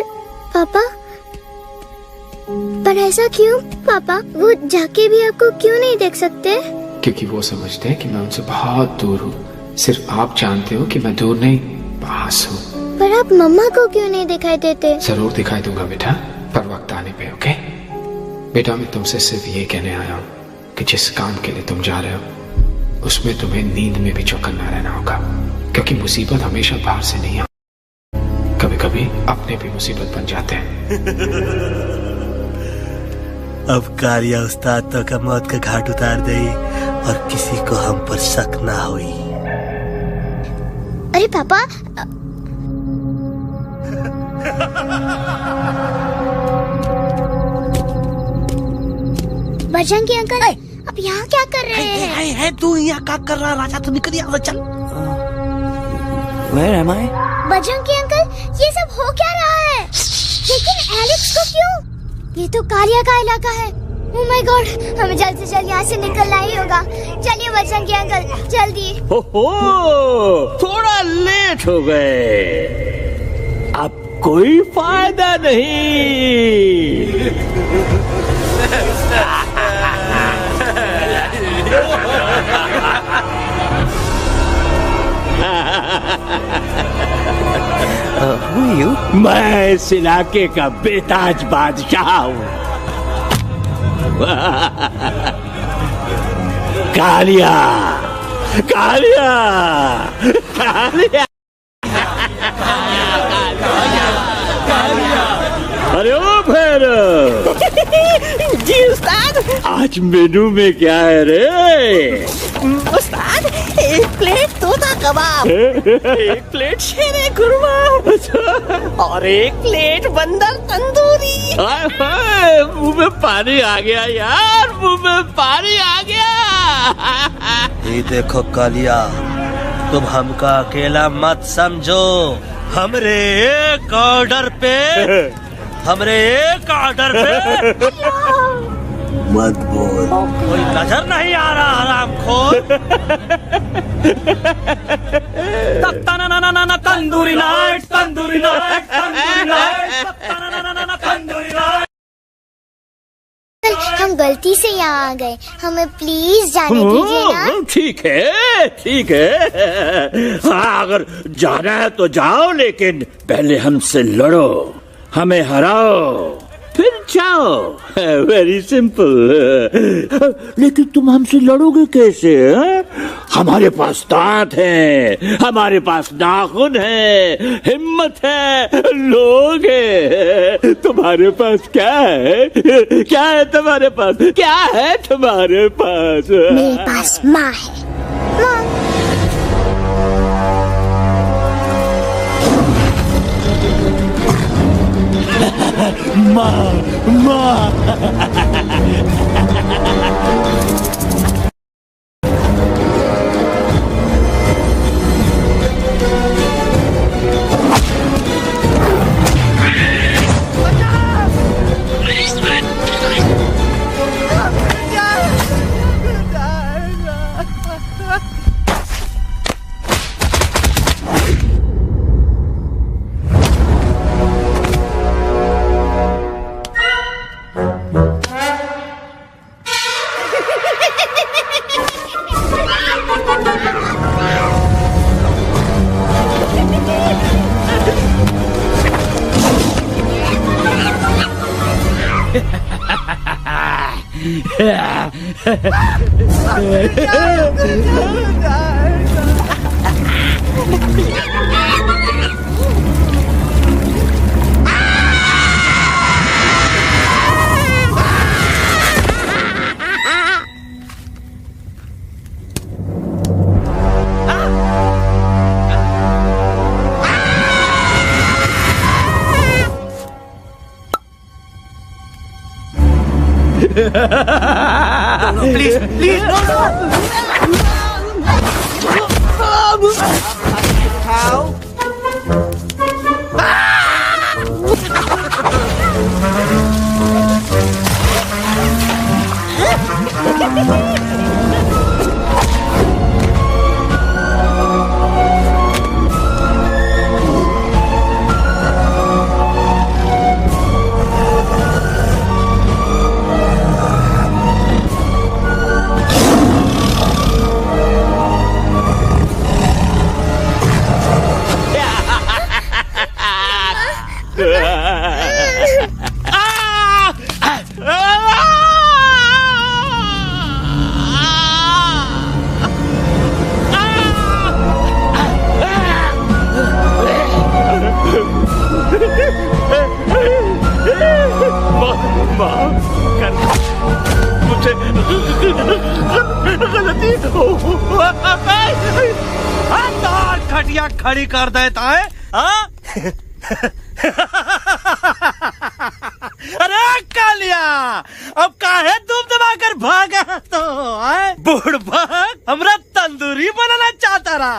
पापा, पर ऐसा क्यों पापा? वो जाके भी आपको क्यों नहीं देख सकते? क्योंकि वो समझते हैं कि मैं उनसे बहुत दूर हूँ। सिर्फ आप जानते हो कि मैं दूर नहीं, पास हूँ। पर आप मम्मा को क्यों नहीं दिखाई देते? जरूर दिखाई दूंगा बेटा, पर वक्त आने पे। ओके बेटा, मैं तुमसे सिर्फ ये कहने आया हूँ कि जिस काम के लिए तुम जा रहे हो उसमें तुम्हें नींद में भी चौकन्ना रहना होगा, क्योंकि मुसीबत हमेशा बाहर से नहीं आती, कभी कभी अपने भी मुसीबत बन जाते हैं। अब कालिया उस्ताद तो का मौत का घाट उतार दे और किसी को हम पर शक ना हुई। अरे पापा, बजरंगी अंकल अब यहाँ क्या कर रहे हैं? है तू यहाँ क्या कर रहा? राजा तो निकल यहाँ से, चल। Where am I? Bajrangi uncle, ये सब हो क्या रहा है? लेकिन एलेक्स को क्यों? ये तो कालिया का इलाका है। ओह माय गॉड, हमें जल्द से जल्द यहाँ से निकलना ही होगा। चलिए बजरंगी अंकल, जल्दी। हो, थोड़ा लेट हो गए, अब कोई फायदा नहीं। मैं इस इलाके का बेताज बादशाह हूँ। कालिया, कालिया, कालिया, अरे ओ फिर। जी उस्ताद। आज मेनू में क्या है रे? उस्ताद, एक प्लेट तोता कबाब, एक प्लेट शेरे खुरमा और एक प्लेट बंदर तंदूरी। हाय हाय, मुंह में पानी आ गया यार, मुंह में पानी आ गया। ये देखो कालिया, तुम हमका अकेला मत समझो। हमरे एक ऑर्डर पे मत बोल। कोई नजर नहीं आ रहा हरामखोर। Tandoori night, tandoori night, tandoori night, tandoori night. हम गलती से यहाँ आ गए, हमें प्लीज जाने दीजिए ना। ठीक है, ठीक है। हाँ, अगर जाना है तो जाओ, लेकिन पहले हमसे लड़ो, हमें हराओ, फिर जाओ। Very simple. लेकिन तुम हमसे लड़ोगे कैसे? हमारे पास दांत है, हमारे पास नाखून है, हिम्मत है, लोग है। तुम्हारे पास क्या है? क्या है तुम्हारे पास? क्या है तुम्हारे पास? मेरे पास माँ है। माँ, माँ। Please, please, no, no. How? खटिया खड़ी कर देता है। अरे कालिया, अब काहे धूप दबाकर भागा तो? बुढ़बा हमरा तंदूरी बनाना चाहता रहा।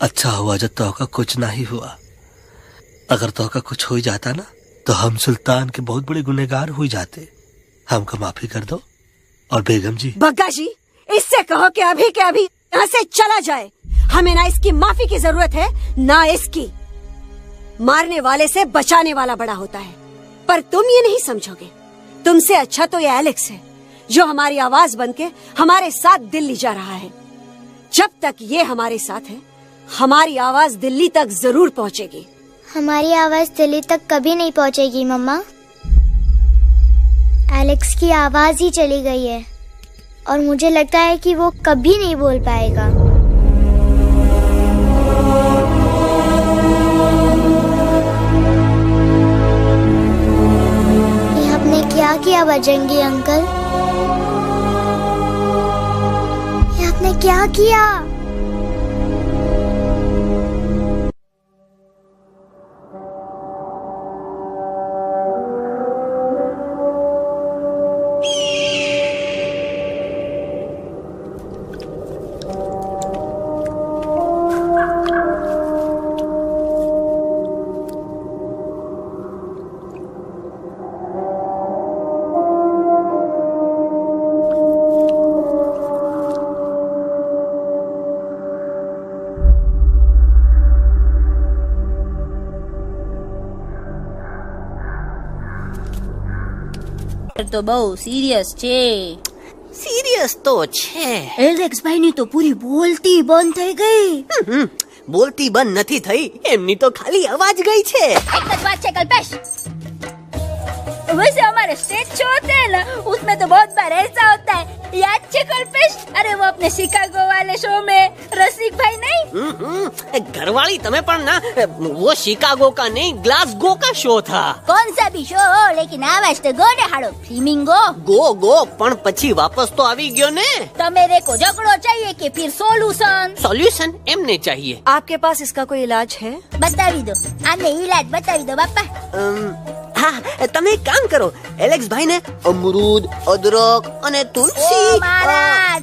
अच्छा हुआ जब तोका कुछ नहीं हुआ। अगर तोका कुछ हो जाता ना तो हम सुल्तान के बहुत बड़े गुनहगार हो जाते। हमको माफी कर दो। और बेगम जी, बग्गा जी, इससे कहो कि अभी के अभी यहाँ से चला जाए। हमें ना इसकी माफी की जरूरत है ना इसकी। मारने वाले से बचाने वाला बड़ा होता है, पर तुम ये नहीं समझोगे। तुमसे अच्छा तो ये एलेक्स है जो हमारी आवाज बनके हमारे साथ दिल्ली जा रहा है। जब तक ये हमारे साथ है, हमारी आवाज दिल्ली तक जरूर पहुँचेगी। हमारी आवाज दिल्ली तक कभी नहीं पहुँचेगी मम्मा। एलेक्स की आवाज ही चली गई है और मुझे लगता है कि वो कभी नहीं बोल पाएगा। ये आपने क्या किया बजरंगी अंकल? ये आपने क्या किया? તો બહુ સિરિયસ છે. સિરિયસ તો છે. એલેક્સ ભાઈ ની તો પૂરી બોલતી બંધ થઈ ગઈ. બોલતી બંધ નથી થઈ, એમની તો ખાલી અવાજ ગઈ છે. એક જ વાત છે કલ્પેશ, वैसे हमारे स्टेज शो होते हैं ना, उसमें तो बहुत बार ऐसा होता है, याद है कल्पेश? अरे वो अपने शिकागो वाले शो में रसिक भाई नहीं, घरवाली तुम्हें पण ना, वो शिकागो का नहीं ग्लासगो का शो था. कौन सा भी शो हो, लेकिन आवाज तो गो ने हाड़ो फ्लेमिंगो. गो पण પછી વાપસ તો આવી ગયો ને. तो मेरे को झगड़ो चाहिए कि फिर सॉल्यूशन एमने चाहिए. आपके पास इसका कोई इलाज है? बतावी दो, आने इलाज बतावी दो बापा. હા, તમે એક કામ કરો, એલેક્સ ભાઈ ને અમરૂદ, અદરક અને તુલસી. ओ महाराज,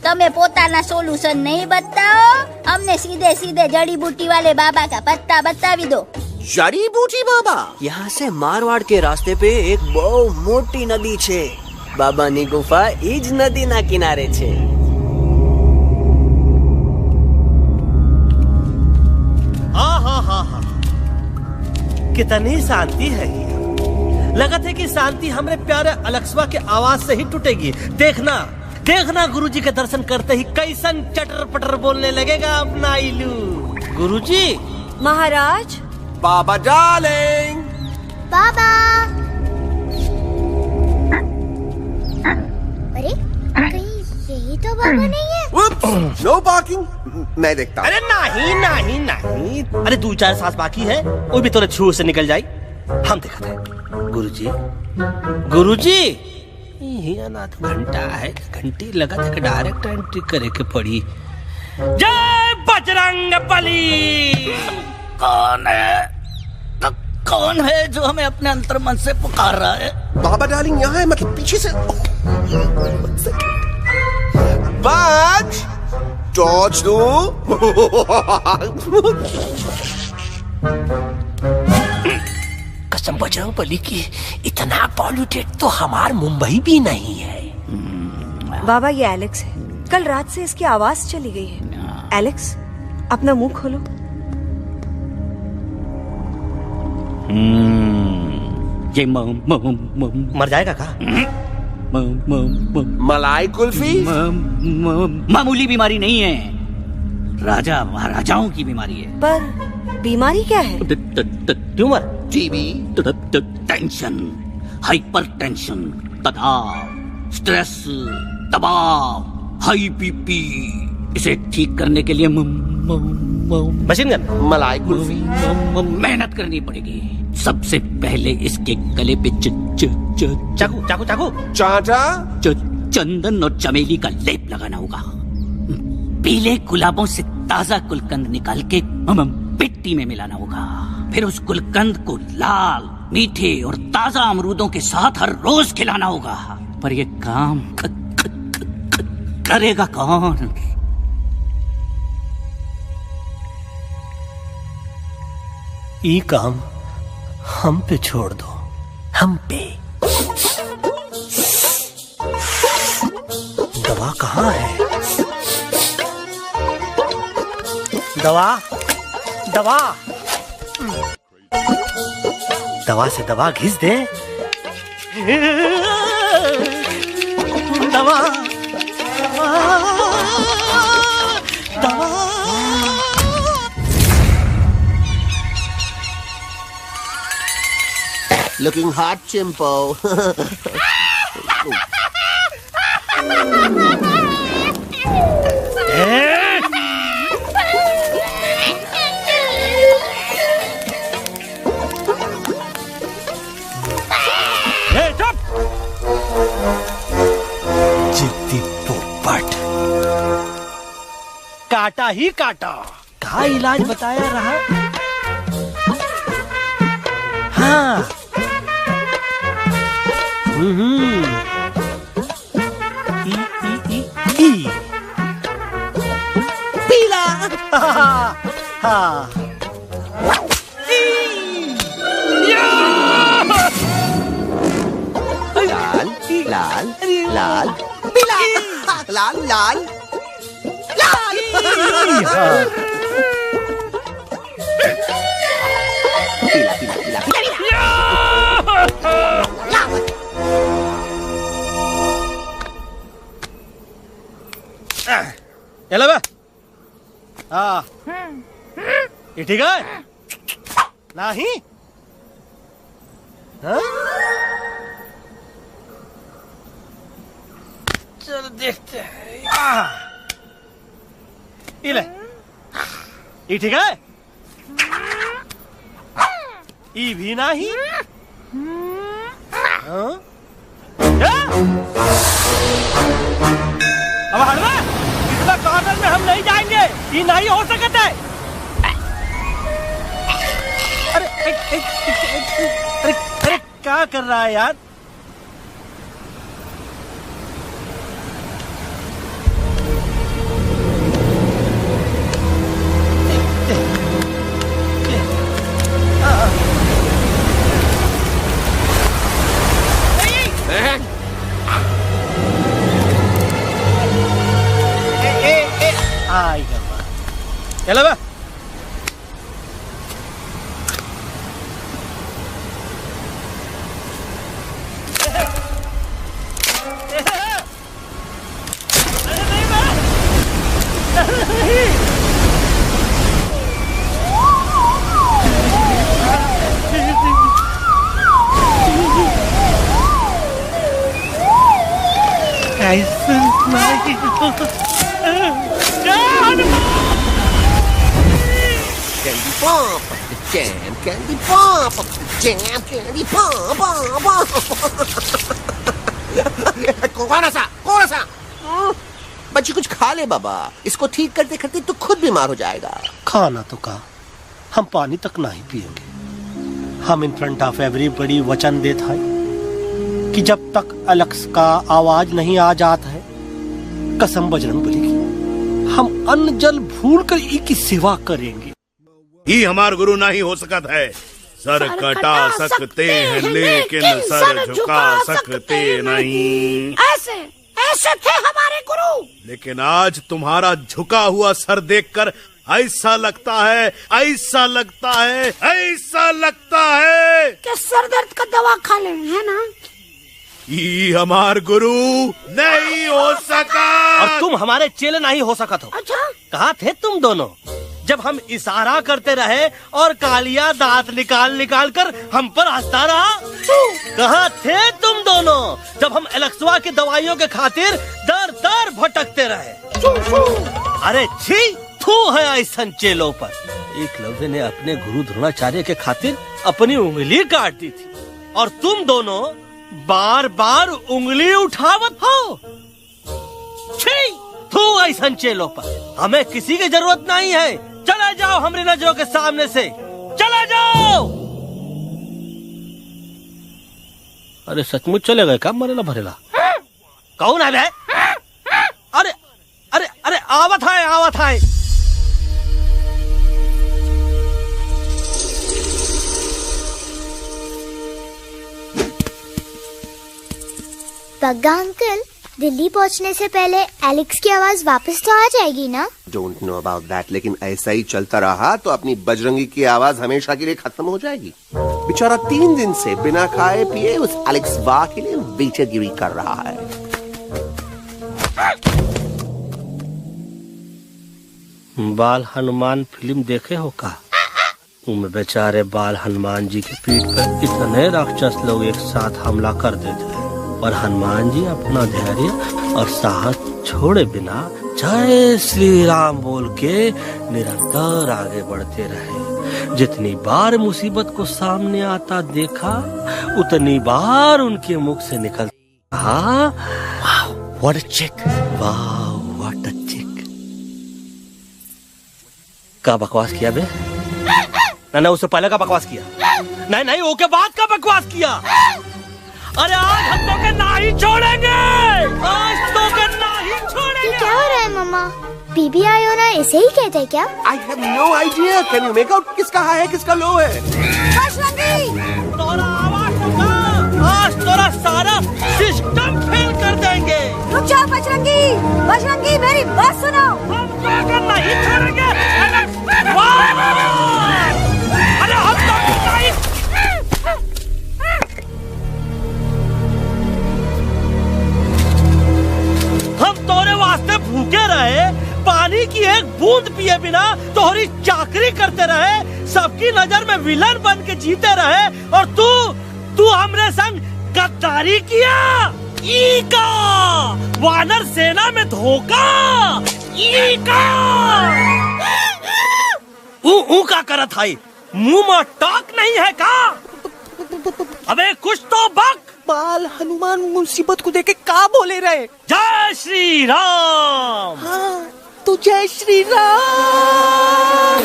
તમે પોતાના સોલ્યુશન नहीं बताओ, हमने सीधे सीधे जड़ी बूटी वाले बाबा का पत्ता बतावी दो. जड़ी बूटी बाबा? यहाँ से मारवाड़ के रास्ते पे एक बहु मोटी नदी छे. बाबा नी गुफा इज नदी ना किनारे छे. हाँ, कितनी शांति है. लगा था कि शांति हमरे प्यारे अलेक्सवा के आवाज से ही टूटेगी. देखना गुरुजी के दर्शन करते ही कैसन चटर पटर बोलने लगेगा अपना इलू. गुरुजी. महाराज. बाबा डार्लिंग. बाबा. अरे कहीं यही तो बाबा नहीं है. No parking. मैं देखता. अरे नहीं. अरे 2-4 सांस बाकी है, वो भी तोरे छू से निकल जाई. हम देखते हैं. गुरुजी ये ना तो घंटा है, घंटी लगा था कि डायरेक्ट एंट्री करे के पड़ी. जय बजरंग बली. कौन है जो हमें अपने अंतर मन से पुकार रहा है? बाबा डार्लिंग यहाँ है, मतलब पीछे से. बाज टॉर्च दो. कसम बजरंग बली की, इतना पॉल्यूटेड तो हमार मुंबई भी नहीं है. बाबा ये एलेक्स है, कल रात से इसकी आवाज चली गई है. एलेक्स अपना मुंह खोलो. ये मर जाएगा का? मलाई कुल्फी? मामूली बीमारी नहीं है, राजा महाराजाओं की बीमारी है. पर बीमारी क्या है? Tumour, TB, tension, hyper tension, तनाव, स्ट्रेस, दबाव, हाई बीपी. इसे ठीक करने के लिए मशीन गन, मलाई कुल्फी, मेहनत करनी पड़ेगी. सबसे पहले इसके गले पे चाकू चाटा, चंदन और चमेली का लेप लगाना होगा. पीले गुलाबों से ताजा गुलकंद निकाल के मिट्टी में मिलाना होगा. फिर उस गुलकंद को लाल, मीठे और ताजा अमरूदों के साथ हर रोज खिलाना होगा. पर ये काम करेगा कौन? ये काम हम पे छोड़ दो. हम पे. दवा कहाँ है? दवा से दवा घिस दे. दवा. Looking hot, Chimpo. जिद्दी पोपट, काटा ही काटा। कहा इलाज बताया रहा? हाँ। ई पीला। हाँ। लाल लाल लाल पीला लाल लाल लाल। पीला पीला पीला चलो बे। हाँ, ये ठीक है? नहीं? हाँ? चलो देखते हैं। ये ले, ये ठीक है? ये भी नहीं? हाँ? अब हलवा इतना कॉर्नर में हम नहीं जाएंगे, ये नहीं हो सकता है। अरे क्या कर रहा है यार? चलो बा। Candy pop, jam, candy pop, jam, candy pop, कौन सा? बच्ची कुछ खा ले बाबा, इसको ठीक करते करते तो खुद बीमार हो जाएगा। खाना तो कहा, हम पानी तक नहीं पिएंगे। हम इन फ्रंट ऑफ एवरीबॉडी वचन देते हैं कि जब तक एलेक्स का आवाज नहीं आ जाता है, कसम बजरंगबली की, हम अन्न जल भूल कर इसकी सेवा करेंगे। ही हमार गुरु नहीं हो सकता है। सर कटा सकते हैं लेकिन सर झुका सकते नहीं। ऐसे थे हमारे गुरु। लेकिन आज तुम्हारा झुका हुआ सर देखकर ऐसा लगता है कि सर दर्द का दवा खा ले, है ना? ये हमार गुरु नहीं हो सका। और तुम हमारे चेले नहीं हो सका तो। अच्छा? कहाँ थे तुम दोनों जब हम इशारा करते रहे और कालिया दांत निकाल कर हम पर हंसता रहा? कहाँ थे तुम दोनों जब हम एलेक्सवा की दवाइयों के खातिर दर दर भटकते रहे? अरे छी, थू है ऐसा चेलों पर। एकलव्य ने अपने गुरु द्रोणाचार्य के खातिर अपनी उंगली काट दी थी और तुम दोनों बार बार उंगली उठावत हो। छी, थू ऐसा चेलों पर। हमें किसी की जरूरत नहीं है। चला जाओ हमारी नजरों के सामने से, चला जाओ। अरे सचमुच चले गए क्या? मरेला भरेला कौन है बे? अरे अरे अरे आवत है। पग्गा अंकल, दिल्ली पहुंचने से पहले एलेक्स की आवाज वापस तो आ जाएगी ना? डोंट नो अबाउट दैट, लेकिन ऐसा ही चलता रहा तो अपनी बजरंगी की आवाज हमेशा के लिए खत्म हो जाएगी। बेचारा 3 दिन से बिना खाए पिए उस एलेक्स वाह के लिए वेटरगिरी कर रहा है। बाल हनुमान फिल्म देखे हो का? उनमें बेचारे बाल हनुमान जी की पीठ पर इतने राक्षस लोग एक साथ हमला कर देते हैं और हनुमान जी अपना धैर्य और साहस छोड़े बिना जय श्री राम बोल के निरंतर आगे बढ़ते रहे। जितनी बार मुसीबत को सामने आता देखा उतनी बार उनके मुख से निकल व्हाट अ चिक, वाह व्हाट अ चिक। का बकवास किया बे? ना उससे पहले का बकवास किया? नहीं ओके बाद का बकवास किया। अरे आज हम तो के नहीं छोड़ेंगे, आज तो के नहीं छोड़ेंगे। ये क्या हो रहा है मम्मा? बीबी आई हो ना, ऐसे ही कहते हैं क्या? I have no idea. Can you make out किसका हाई है किसका लो है? तोरा आवाज सुना, आज तोरा सारा सिस्टम फेल कर देंगे। रुक जाओ बजरंगी, बजरंगी मेरी बात सुनो। हम तो के नहीं छोड़ेंगे। अरे हम तो नहीं। हम तोरे वास्ते भूखे रहे, पानी की एक बूंद पिए बिना तोहरी चाकरी करते रहे, सबकी नजर में विलन बन के जीते रहे, और तू हमरे संग गद्दारी किया। ईका वानर सेना में धोखा। ईका ऊ का करत है, मुंह में टाक नहीं है का? अबे कुछ तो बक। बाल हनुमान मुसीबत को देखे का बोले रहे? जय श्री राम। हाँ तो जय श्री राम।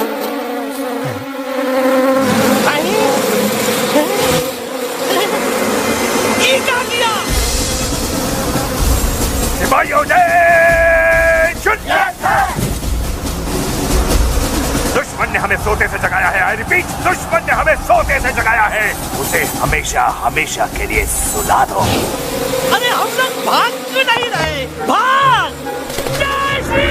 ये क्या किया? सिपाहियों दुश्मन ने हमें सोते से जगाया है। आई रिपीट, दुश्मन ने हमें सोते से जगाया है। उसे हमेशा हमेशा के लिए सुला दो। अरे हम लोग भाग क्यों नहीं रहे? भाग! जय श्री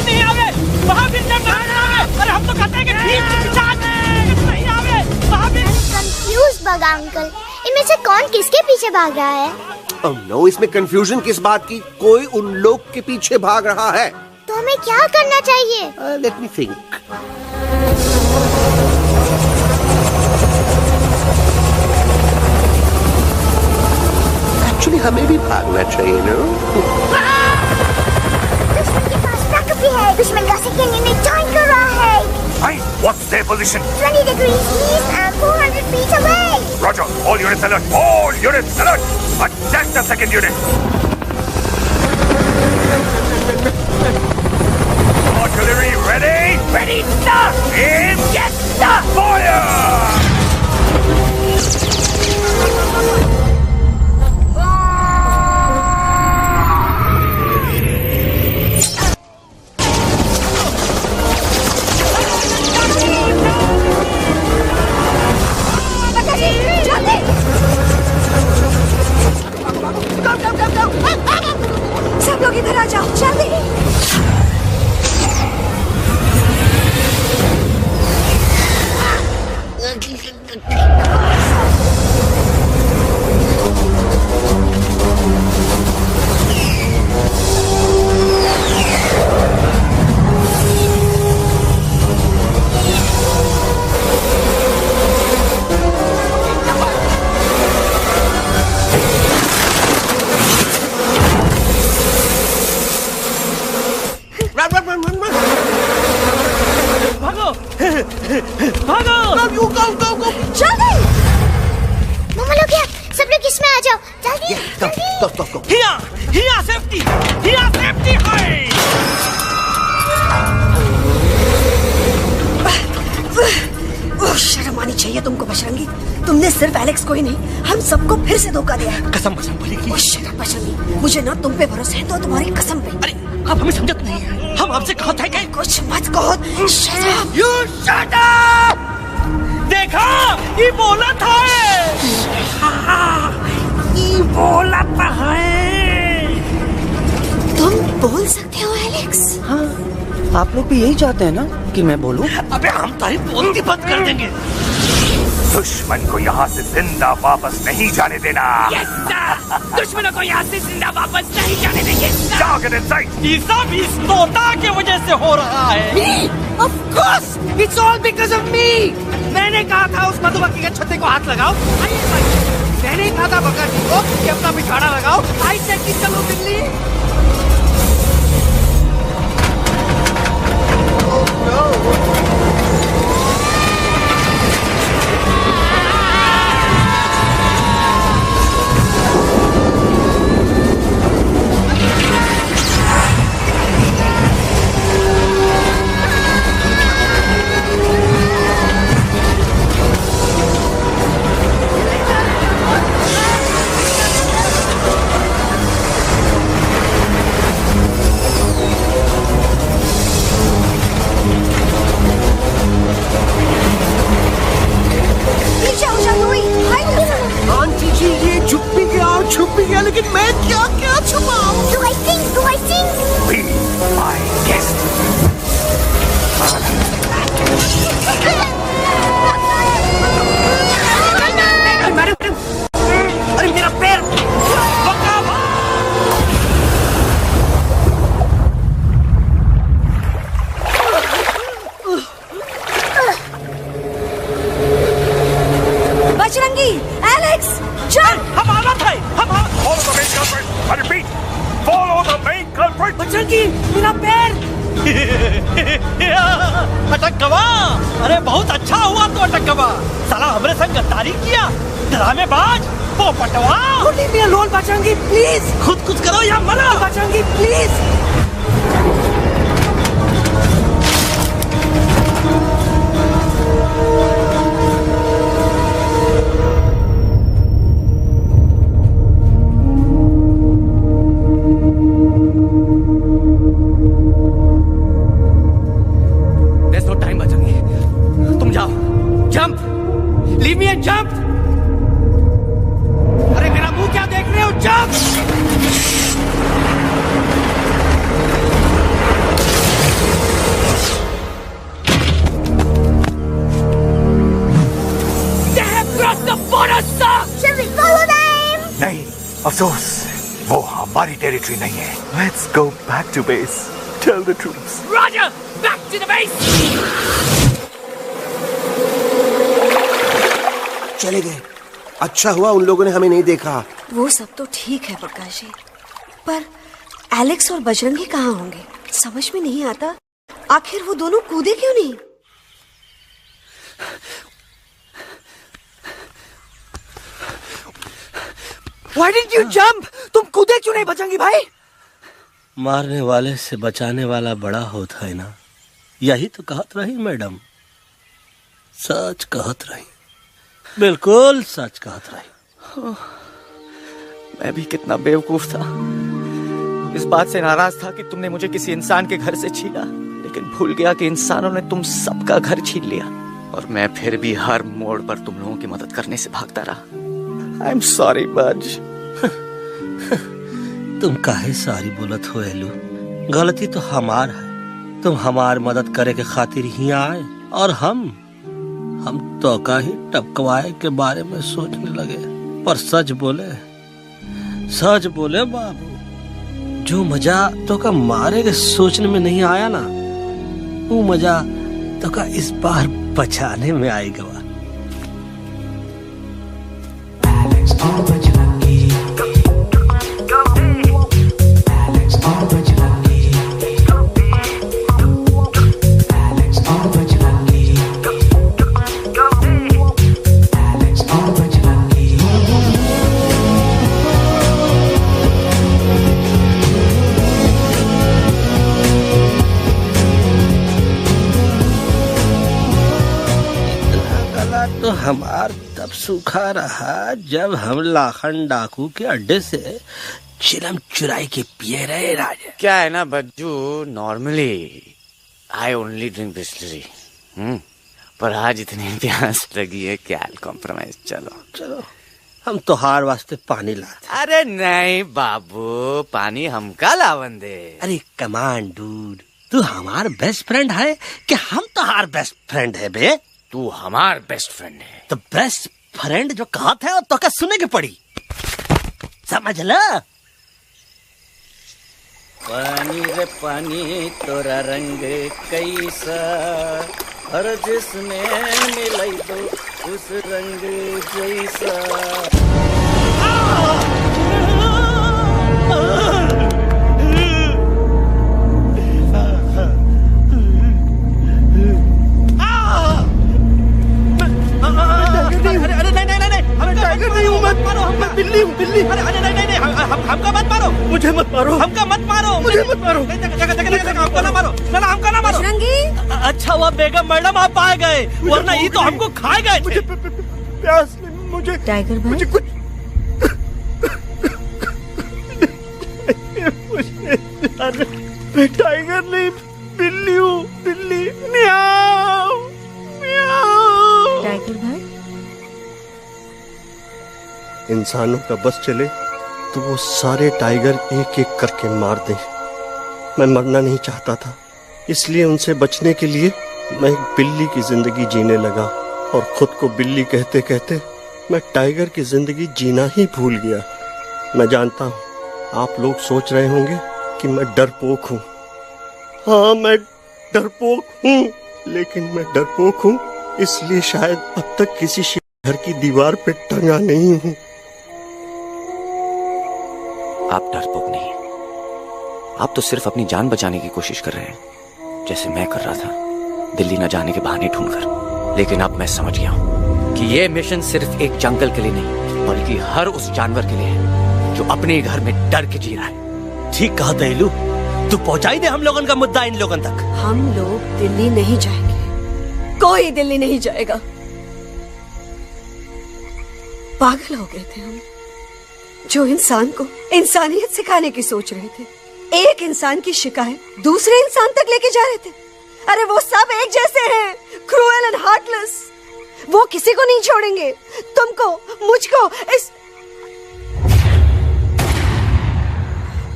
नहीं आवे, महावीर जब नहीं आवे। अरे हम तो कहते हैं कि नहीं आवे, महावीर। कंफ्यूज बगा अंकल, इनमें से कौन किसके पीछे भाग रहा है? Oh no, इसमें कंफ्यूजन किस बात की? कोई उन लोग के पीछे भाग रहा है। तो हमें क्या करना चाहिए? Let me think. Actually, हमें भी भागना चाहिए, no? दुश्मन के पास बैकअप भी है। दुश्मन का सेकंड यूनिट ज्वाइन कर रहा है। Hey, what's their position? 20 degrees east and 400 feet away. Roger, all units alert. All units alert. Attack the second unit. Artillery ready? Ready, start! Aim! Yes, start! Fire! सब लोग इधर आ जाओ, जल्दी। भागो! go! जल्दी! मम्मा लोग यहाँ, सब लोग इसमें आ जाओ, जल्दी! Go! हिया सेफ्टी है! शर्म आनी चाहिए तुमको बजरंगी। तुमने सिर्फ एलेक्स को ही नहीं, हम सबको फिर से धोखा दिया है। कसम बोली की। बजरंगी, मुझे ना तुम पे भरोसा है तो तुम्हारी कसम पे। अरे आप हमें समझत नहीं है। हम आपसे कहा था कि कुछ मत कहो। You shut up! देखा, ये बोला था। ये बोला था है। तुम बोल सकते हो एलेक्स? हाँ, आप लोग भी यही चाहते हैं ना कि मैं बोलूं? अबे हम तारी बोलती बंद कर देंगे। दुश्मन को यहाँ से जिंदा वापस नहीं जाने देना। Yes, sir! दुश्मनों को यहाँ से जिंदा वापस नहीं जाने देंगे। जाओ get inside! ये सब इस तोता की वजह से हो रहा है। Me? Of course! It's all because of me! मैंने कहा था उस मधुमक्खी के छत्ते को हाथ लगाओ। मैं नहीं खाता बकर को कि अपना पिछाड़ा लगाओ। आई से कि चलो दिल्ली। छुप भी गया, लेकिन मैं क्या छुपाऊं? Do I sing? Be my guest. अरे मेरा पैर! बजरंगी, एलेक्स, चल! हम आलत है, Follow the main culprit. I repeat, follow the main culprit. Bajrangi, मेरा पैर! अटक गवा। अरे बहुत अच्छा हुआ तो अटक गवा। साला हमरे संग गद्दारी किया, ड्रामेबाज, पोपटवा। Leave me alone, Bajrangi, please. खुद कुछ करो या मरो। Bajrangi, please. Leave me and jump! अरे मेरा मुंह क्या देख रहे हो? Jump! They have crossed the border, sir! Shall we follow them? नहीं, अफसोस, वो हमारी टेरिटरी नहीं है। Let's go back to base. Tell the troops. Roger! Back to the base! चले गए। अच्छा हुआ उन लोगों ने हमें नहीं देखा। वो सब तो ठीक है प्रकाश जी, पर एलेक्स और बजरंगी कहाँ होंगे? समझ में नहीं आता, आखिर वो दोनों कूदे क्यों नहीं? Why didn't you jump? तुम कूदे क्यों नहीं बजरंगी भाई? मारने वाले से बचाने वाला बड़ा होता है ना, यही तो कहत रही मैडम। सच कहत रही, बिल्कुल सच कहत रही। मैं भी कितना बेवकूफ था। इस बात से नाराज था कि तुमने मुझे किसी इंसान के घर से छीना, लेकिन भूल गया कि इंसानों ने तुम सबका घर छीन लिया और मैं फिर भी हर मोड़ पर तुम लोगों की मदद करने से भागता रहा। आई एम सॉरी बज। तुम काहे सारी बोलत हो एलू? गलती तो हमार है। तुम हमार मदद करे के खातिर ही आए और हम तो का ही टपकवाए के बारे में सोचने लगे। पर सच बोले बाबू, जो मजा तो का मारे के सोचने में नहीं आया ना, वो मजा तो का इस बार बचाने में आएगा। तो हमार तब सूखा रहा जब हम लाखन डाकू के अड्डे से चिलम चुराई के पिए रहे राजा। क्या है ना Bajju, normally I only drink Bisleri, पर आज इतनी प्यास लगी है क्या कॉम्प्रोमाइज। चलो हम तोहार वास्ते पानी लाते। अरे नहीं बाबू, पानी हमका लावन दे। अरे कमान डूड, तू हमार बेस्ट फ्रेंड है कि हम तोहार बेस्ट फ्रेंड है बे? तू हमार बेस्ट फ्रेंड है तो बेस्ट फ्रेंड जो कहत है तो क्या सुने की पड़ी, समझ ला। पानी रे पानी तोरा रंग कैसा, हर जिसमें मिलाई दो उस रंग जैसा। मुझे मत मारो, हमका मत मारो, मुझे मत मारो, हमको ना मारो, ना हमका ना मारो। बजरंगी, अच्छा हुआ बेगम मैडम आप आ गए, वरना ये तो हमको खा गए। मुझे प्यास नहीं, मुझे टाइगर भाई, मुझे कुछ मैं टाइगर नहीं, बिल्ली हूँ, बिल्ली। म्याऊ म्याऊ। टाइगर भाई, इंसानों का बस चले तो वो सारे टाइगर एक एक करके मार दें। मैं मरना नहीं चाहता था, इसलिए उनसे बचने के लिए मैं एक बिल्ली की जिंदगी जीने लगा और खुद को बिल्ली कहते कहते मैं टाइगर की जिंदगी जीना ही भूल गया। मैं जानता हूँ आप लोग सोच रहे होंगे कि मैं डरपोक हूँ। हाँ, मैं डरपोक हूँ, लेकिन मैं डरपोक हूँ इसलिए शायद अब तक किसी घर की दीवार पे टंगा नहीं हूँ। आप डरपोक नहीं, आप तो सिर्फ अपनी जान बचाने की कोशिश कर रहे हैं, जैसे मैं कर रहा था दिल्ली न जाने के बहाने ढूंढकर। लेकिन अब मैं समझ गया हूं कि यह मिशन सिर्फ एक जंगल के लिए नहीं, बल्कि हर उस जानवर के लिए है जो अपने घर में डर के जी रहा है। ठीक कहा दहलू, तू पहुंचाई दे हम लोगन का मुद्दा इन लोगन तक। हम लोग दिल्ली नहीं जाएंगे, कोई दिल्ली नहीं जाएगा। पागल हो गए थे हम, जो इंसान को इंसानियत सिखाने की सोच रहे थे। एक इंसान की शिकायत दूसरे इंसान तक लेके जा रहे थे। अरे वो सब एक जैसे हैं, क्रूएल एंड हार्टलेस। वो किसी को नहीं छोड़ेंगे, तुमको, मुझको, इस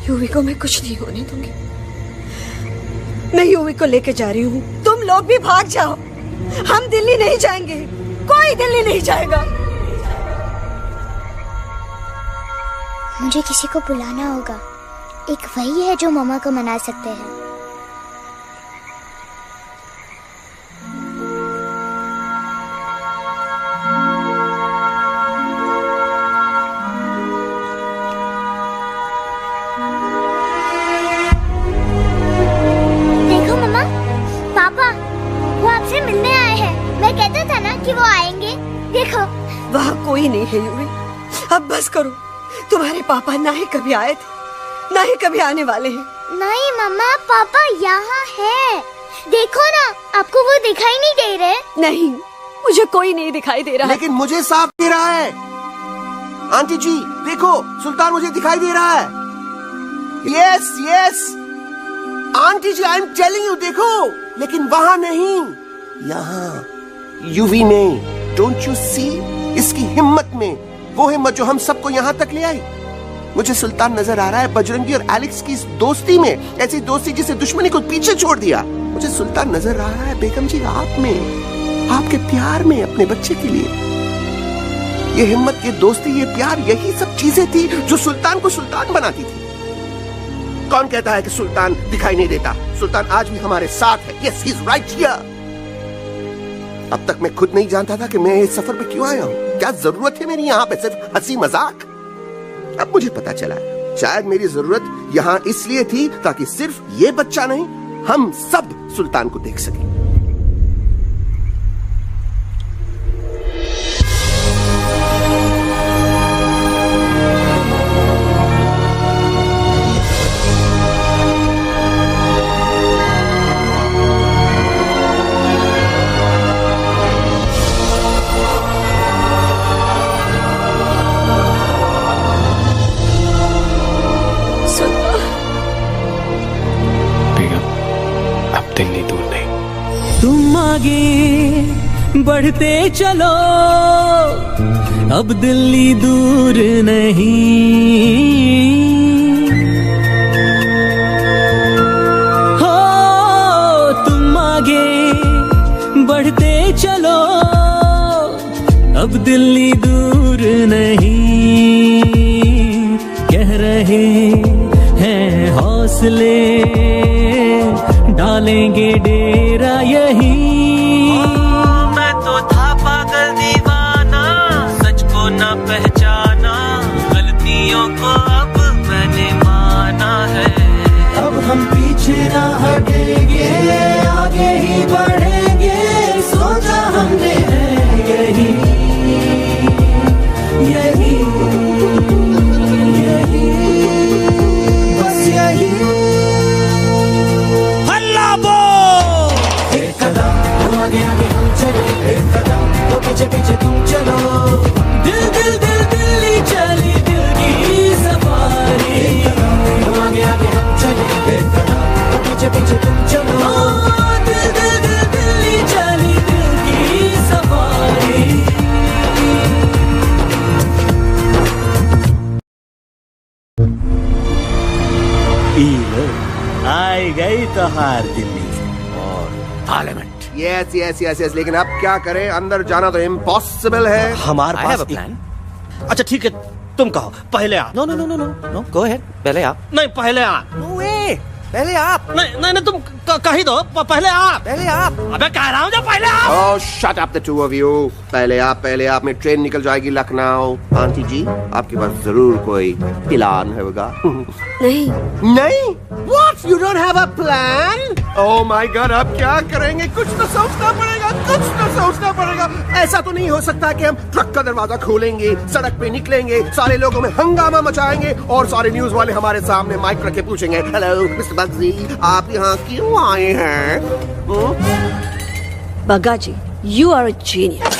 यूवी को मैं कुछ नहीं होने दूंगी। मैं यूवी को लेके जा रही हूँ, तुम लोग भी भाग जाओ। हम दिल्ली नहीं जाएंगे, कोई दिल्ली नहीं जाएगा। मुझे किसी को बुलाना होगा, एक वही है जो मामा को मना सकते हैं। देखो मामा, पापा वो आपसे मिलने आए हैं। मैं कहता था ना कि वो आएंगे। देखो वहाँ कोई नहीं है यूवी, अब बस करो। तुम्हारे पापा ना ही कभी आए थे, ना ही कभी आने वाले हैं। नहीं मामा, पापा यहाँ है। देखो ना, आपको वो दिखाई नहीं दे रहे? नहीं, मुझे कोई नहीं दिखाई दे रहा। लेकिन मुझे साफ दे रहा है। आंटी जी देखो, सुल्तान मुझे दिखाई दे रहा है। Yes yes aunty ji, I am telling you, देखो। लेकिन वहाँ नहीं, यहाँ यूवी में। डोंट यू सी इसकी हिम्मत में, वो हिम्मत जो हम सबको यहाँ तक ले आई। मुझे सुल्तान नजर आ रहा है बजरंगी और एलेक्स की इस दोस्ती में, ऐसी दोस्ती जिसे दुश्मनी को पीछे छोड़ दिया। मुझे सुल्तान नजर आ रहा है बेगम जी आप में, आपके प्यार में अपने बच्चे के लिए। ये हिम्मत, ये दोस्ती, ये प्यार, यही सब चीजें थी जो सुल्तान को सुल्तान बनाती थी। कौन कहता है कि सुल्तान दिखाई नहीं देता? सुल्तान आज भी हमारे साथ है। Yes, he is right here. अब तक मैं खुद नहीं जानता था कि मैं इस सफर पे क्यों आया हूँ। क्या जरूरत है मेरी यहाँ पे सिर्फ हंसी मजाक? अब मुझे पता चला है, शायद मेरी जरूरत यहाँ इसलिए थी ताकि सिर्फ ये बच्चा नहीं, हम सब सुल्तान को देख सकें। तुम आगे बढ़ते चलो, अब दिल्ली दूर नहीं। हो तुम आगे बढ़ते चलो, अब दिल्ली दूर नहीं। कह रहे हैं हौसले, डालेंगे डेरा यही। मैं तो था पागल दीवाना, सच को न पहचाना, गलतियों को अब मैंने माना है। अब हम पीछे ना हटेंगे, आगे ही बढ़ेंगे, सोचा हमने है यही यही यही। गई तो हार दिल्ली और parliament. Yes yes yes yes, लेकिन अब क्या करें, अंदर जाना तो इम्पॉसिबल है। हमारे पास प्लान। अच्छा ठीक है, तुम कहो, पहले आप। No no no no no no, go ahead, पहले आप। नहीं पहले आप। नो वे, पहले आप। नहीं नहीं नहीं, तुम कह ही दो, पहले आप। पहले आप। अबे कह रहा हूँ जो पहले आप। Oh shut up the two of you. पहले आप में ट्रेन निकल जाएगी लखनऊ। आंटी जी, आपके पास जरूर कोई प्लान होगा। नहीं नहीं, what, you don't have a plan? Oh my God, अब क्या करेंगे? कुछ तो सोचना पड़ेगा, कुछ तो सोचना पड़ेगा। ऐसा तो नहीं हो सकता कि हम ट्रक का दरवाजा खोलेंगे, सड़क पे निकलेंगे, सारे लोगों में हंगामा मचाएंगे और सारे न्यूज वाले हमारे सामने माइक रख के पूछेंगे, हेलो मिस्टर बग्सी, आप यहाँ क्यों आए हैं? बग्गा जी, यू आर अ जीनियस।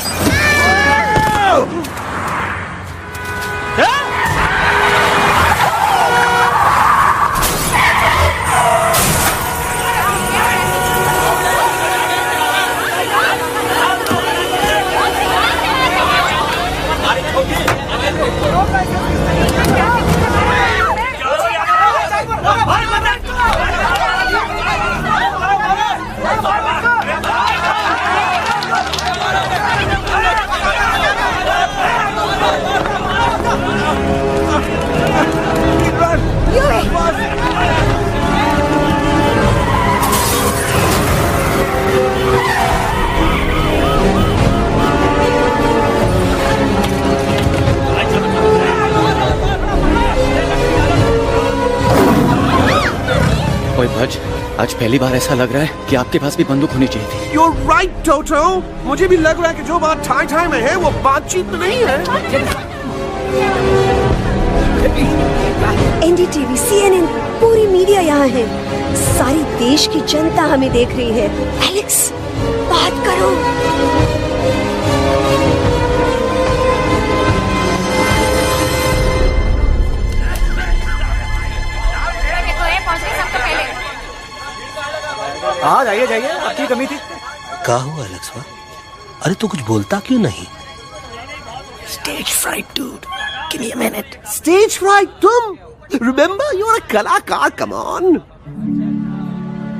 कोई भज, आज पहली बार ऐसा लग रहा है कि आपके पास भी बंदूक होनी चाहिए थी। You're right, Toto. मुझे भी लग रहा है कि जो बात ठाई में है वो बातचीत में नहीं है। एनडीटीवी, सीएनएन, पूरी मीडिया यहाँ है। सारी देश की जनता हमें देख रही है। एलेक्स, बात करो। हाँ जाइए जाइए, आपकी कमी थी। क्या हुआ एलेक्स? अरे तू कुछ बोलता क्यों नहीं? Stage fright, dude. Give me a minute. Stage fright, तुम? Remember, you're a कलाकार. Come on.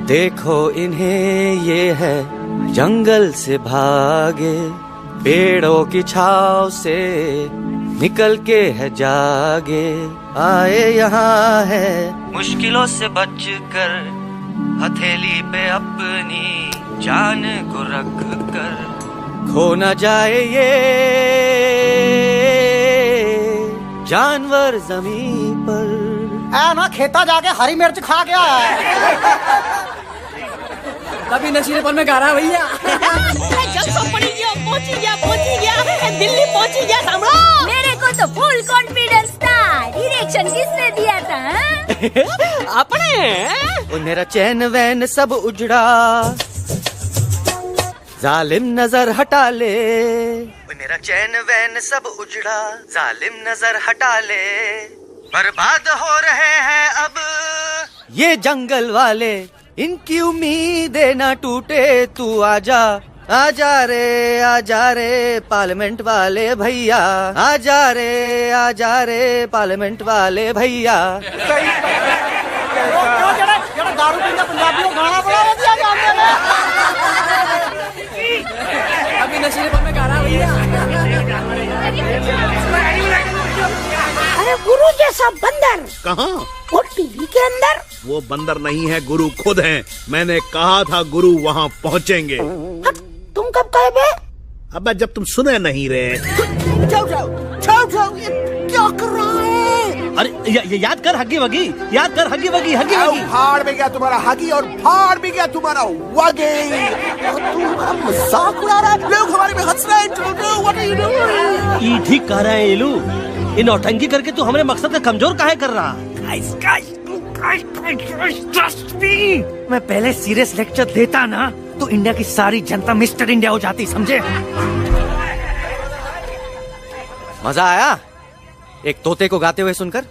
देखो इन्हें, ये है जंगल से भागे, पेड़ों की छाव से निकल के है जागे, आए यहाँ है मुश्किलों से बचकर, हथेली पे अपनी जान को रख कर, खो न जाए ये जानवर जमीन पर। ना खेता जाके हरी मिर्च खा गया है। कभी नशीलेपन में गा रहा है भैया। पहुंची गया, दिल्ली पहुंची गया। सामलो, मेरे को तो फुल कॉन्फिडेंस था। डायरेक्शन किसने दिया था? अपने। मेरा चैन वैन सब उजड़ा, जालिम नजर हटा ले। मेरा चैन वैन सब उजड़ा, जालिम नजर हटा ले, बर्बाद हो रहे हैं अब ये जंगल वाले, इनकी उम्मीदें ना टूटे, तू आजा आजा रे पार्लियामेंट वाले भैया, आजा रे पार्लियामेंट वाले भैया। दारू पीना पंजाबियों गाना बड़ा दिया जाने में। अभी नशीलेपन में गा रहा है भैया। अरे गुरु जैसा बंदर कहाँ? वो टीवी के अंदर। वो बंदर नहीं है, गुरु खुद हैं। मैंने कहा था गुरु वहाँ पहुँचेंगे। तुम कब कहे बे? अबे जब तुम सुने नहीं रहे। जाओ, क्या कर रहा है? अरे ये याद कर हगी वगी, याद कर हगी वगी, हगी वगी। भाड़ में गया तुम्हारा हगी और भाड़ में गया तुम्हारा वगे। तुम्हारा मजाक उड़ा रहा है, लोग हमारे में हंस रहे हैं। What are you doing? ये ठीक कह रहे हैं इलू, इन नौटंकी करके तू हमारे मकसद का कमजोर काहे कर रहा? मैं पहले सीरियस लेक्चर देता ना तो इंडिया की सारी जनता मिस्टर इंडिया हो जाती, समझे? मजा आया एक तोते को गाते हुए सुनकर?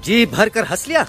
जी भर कर हंस लिया?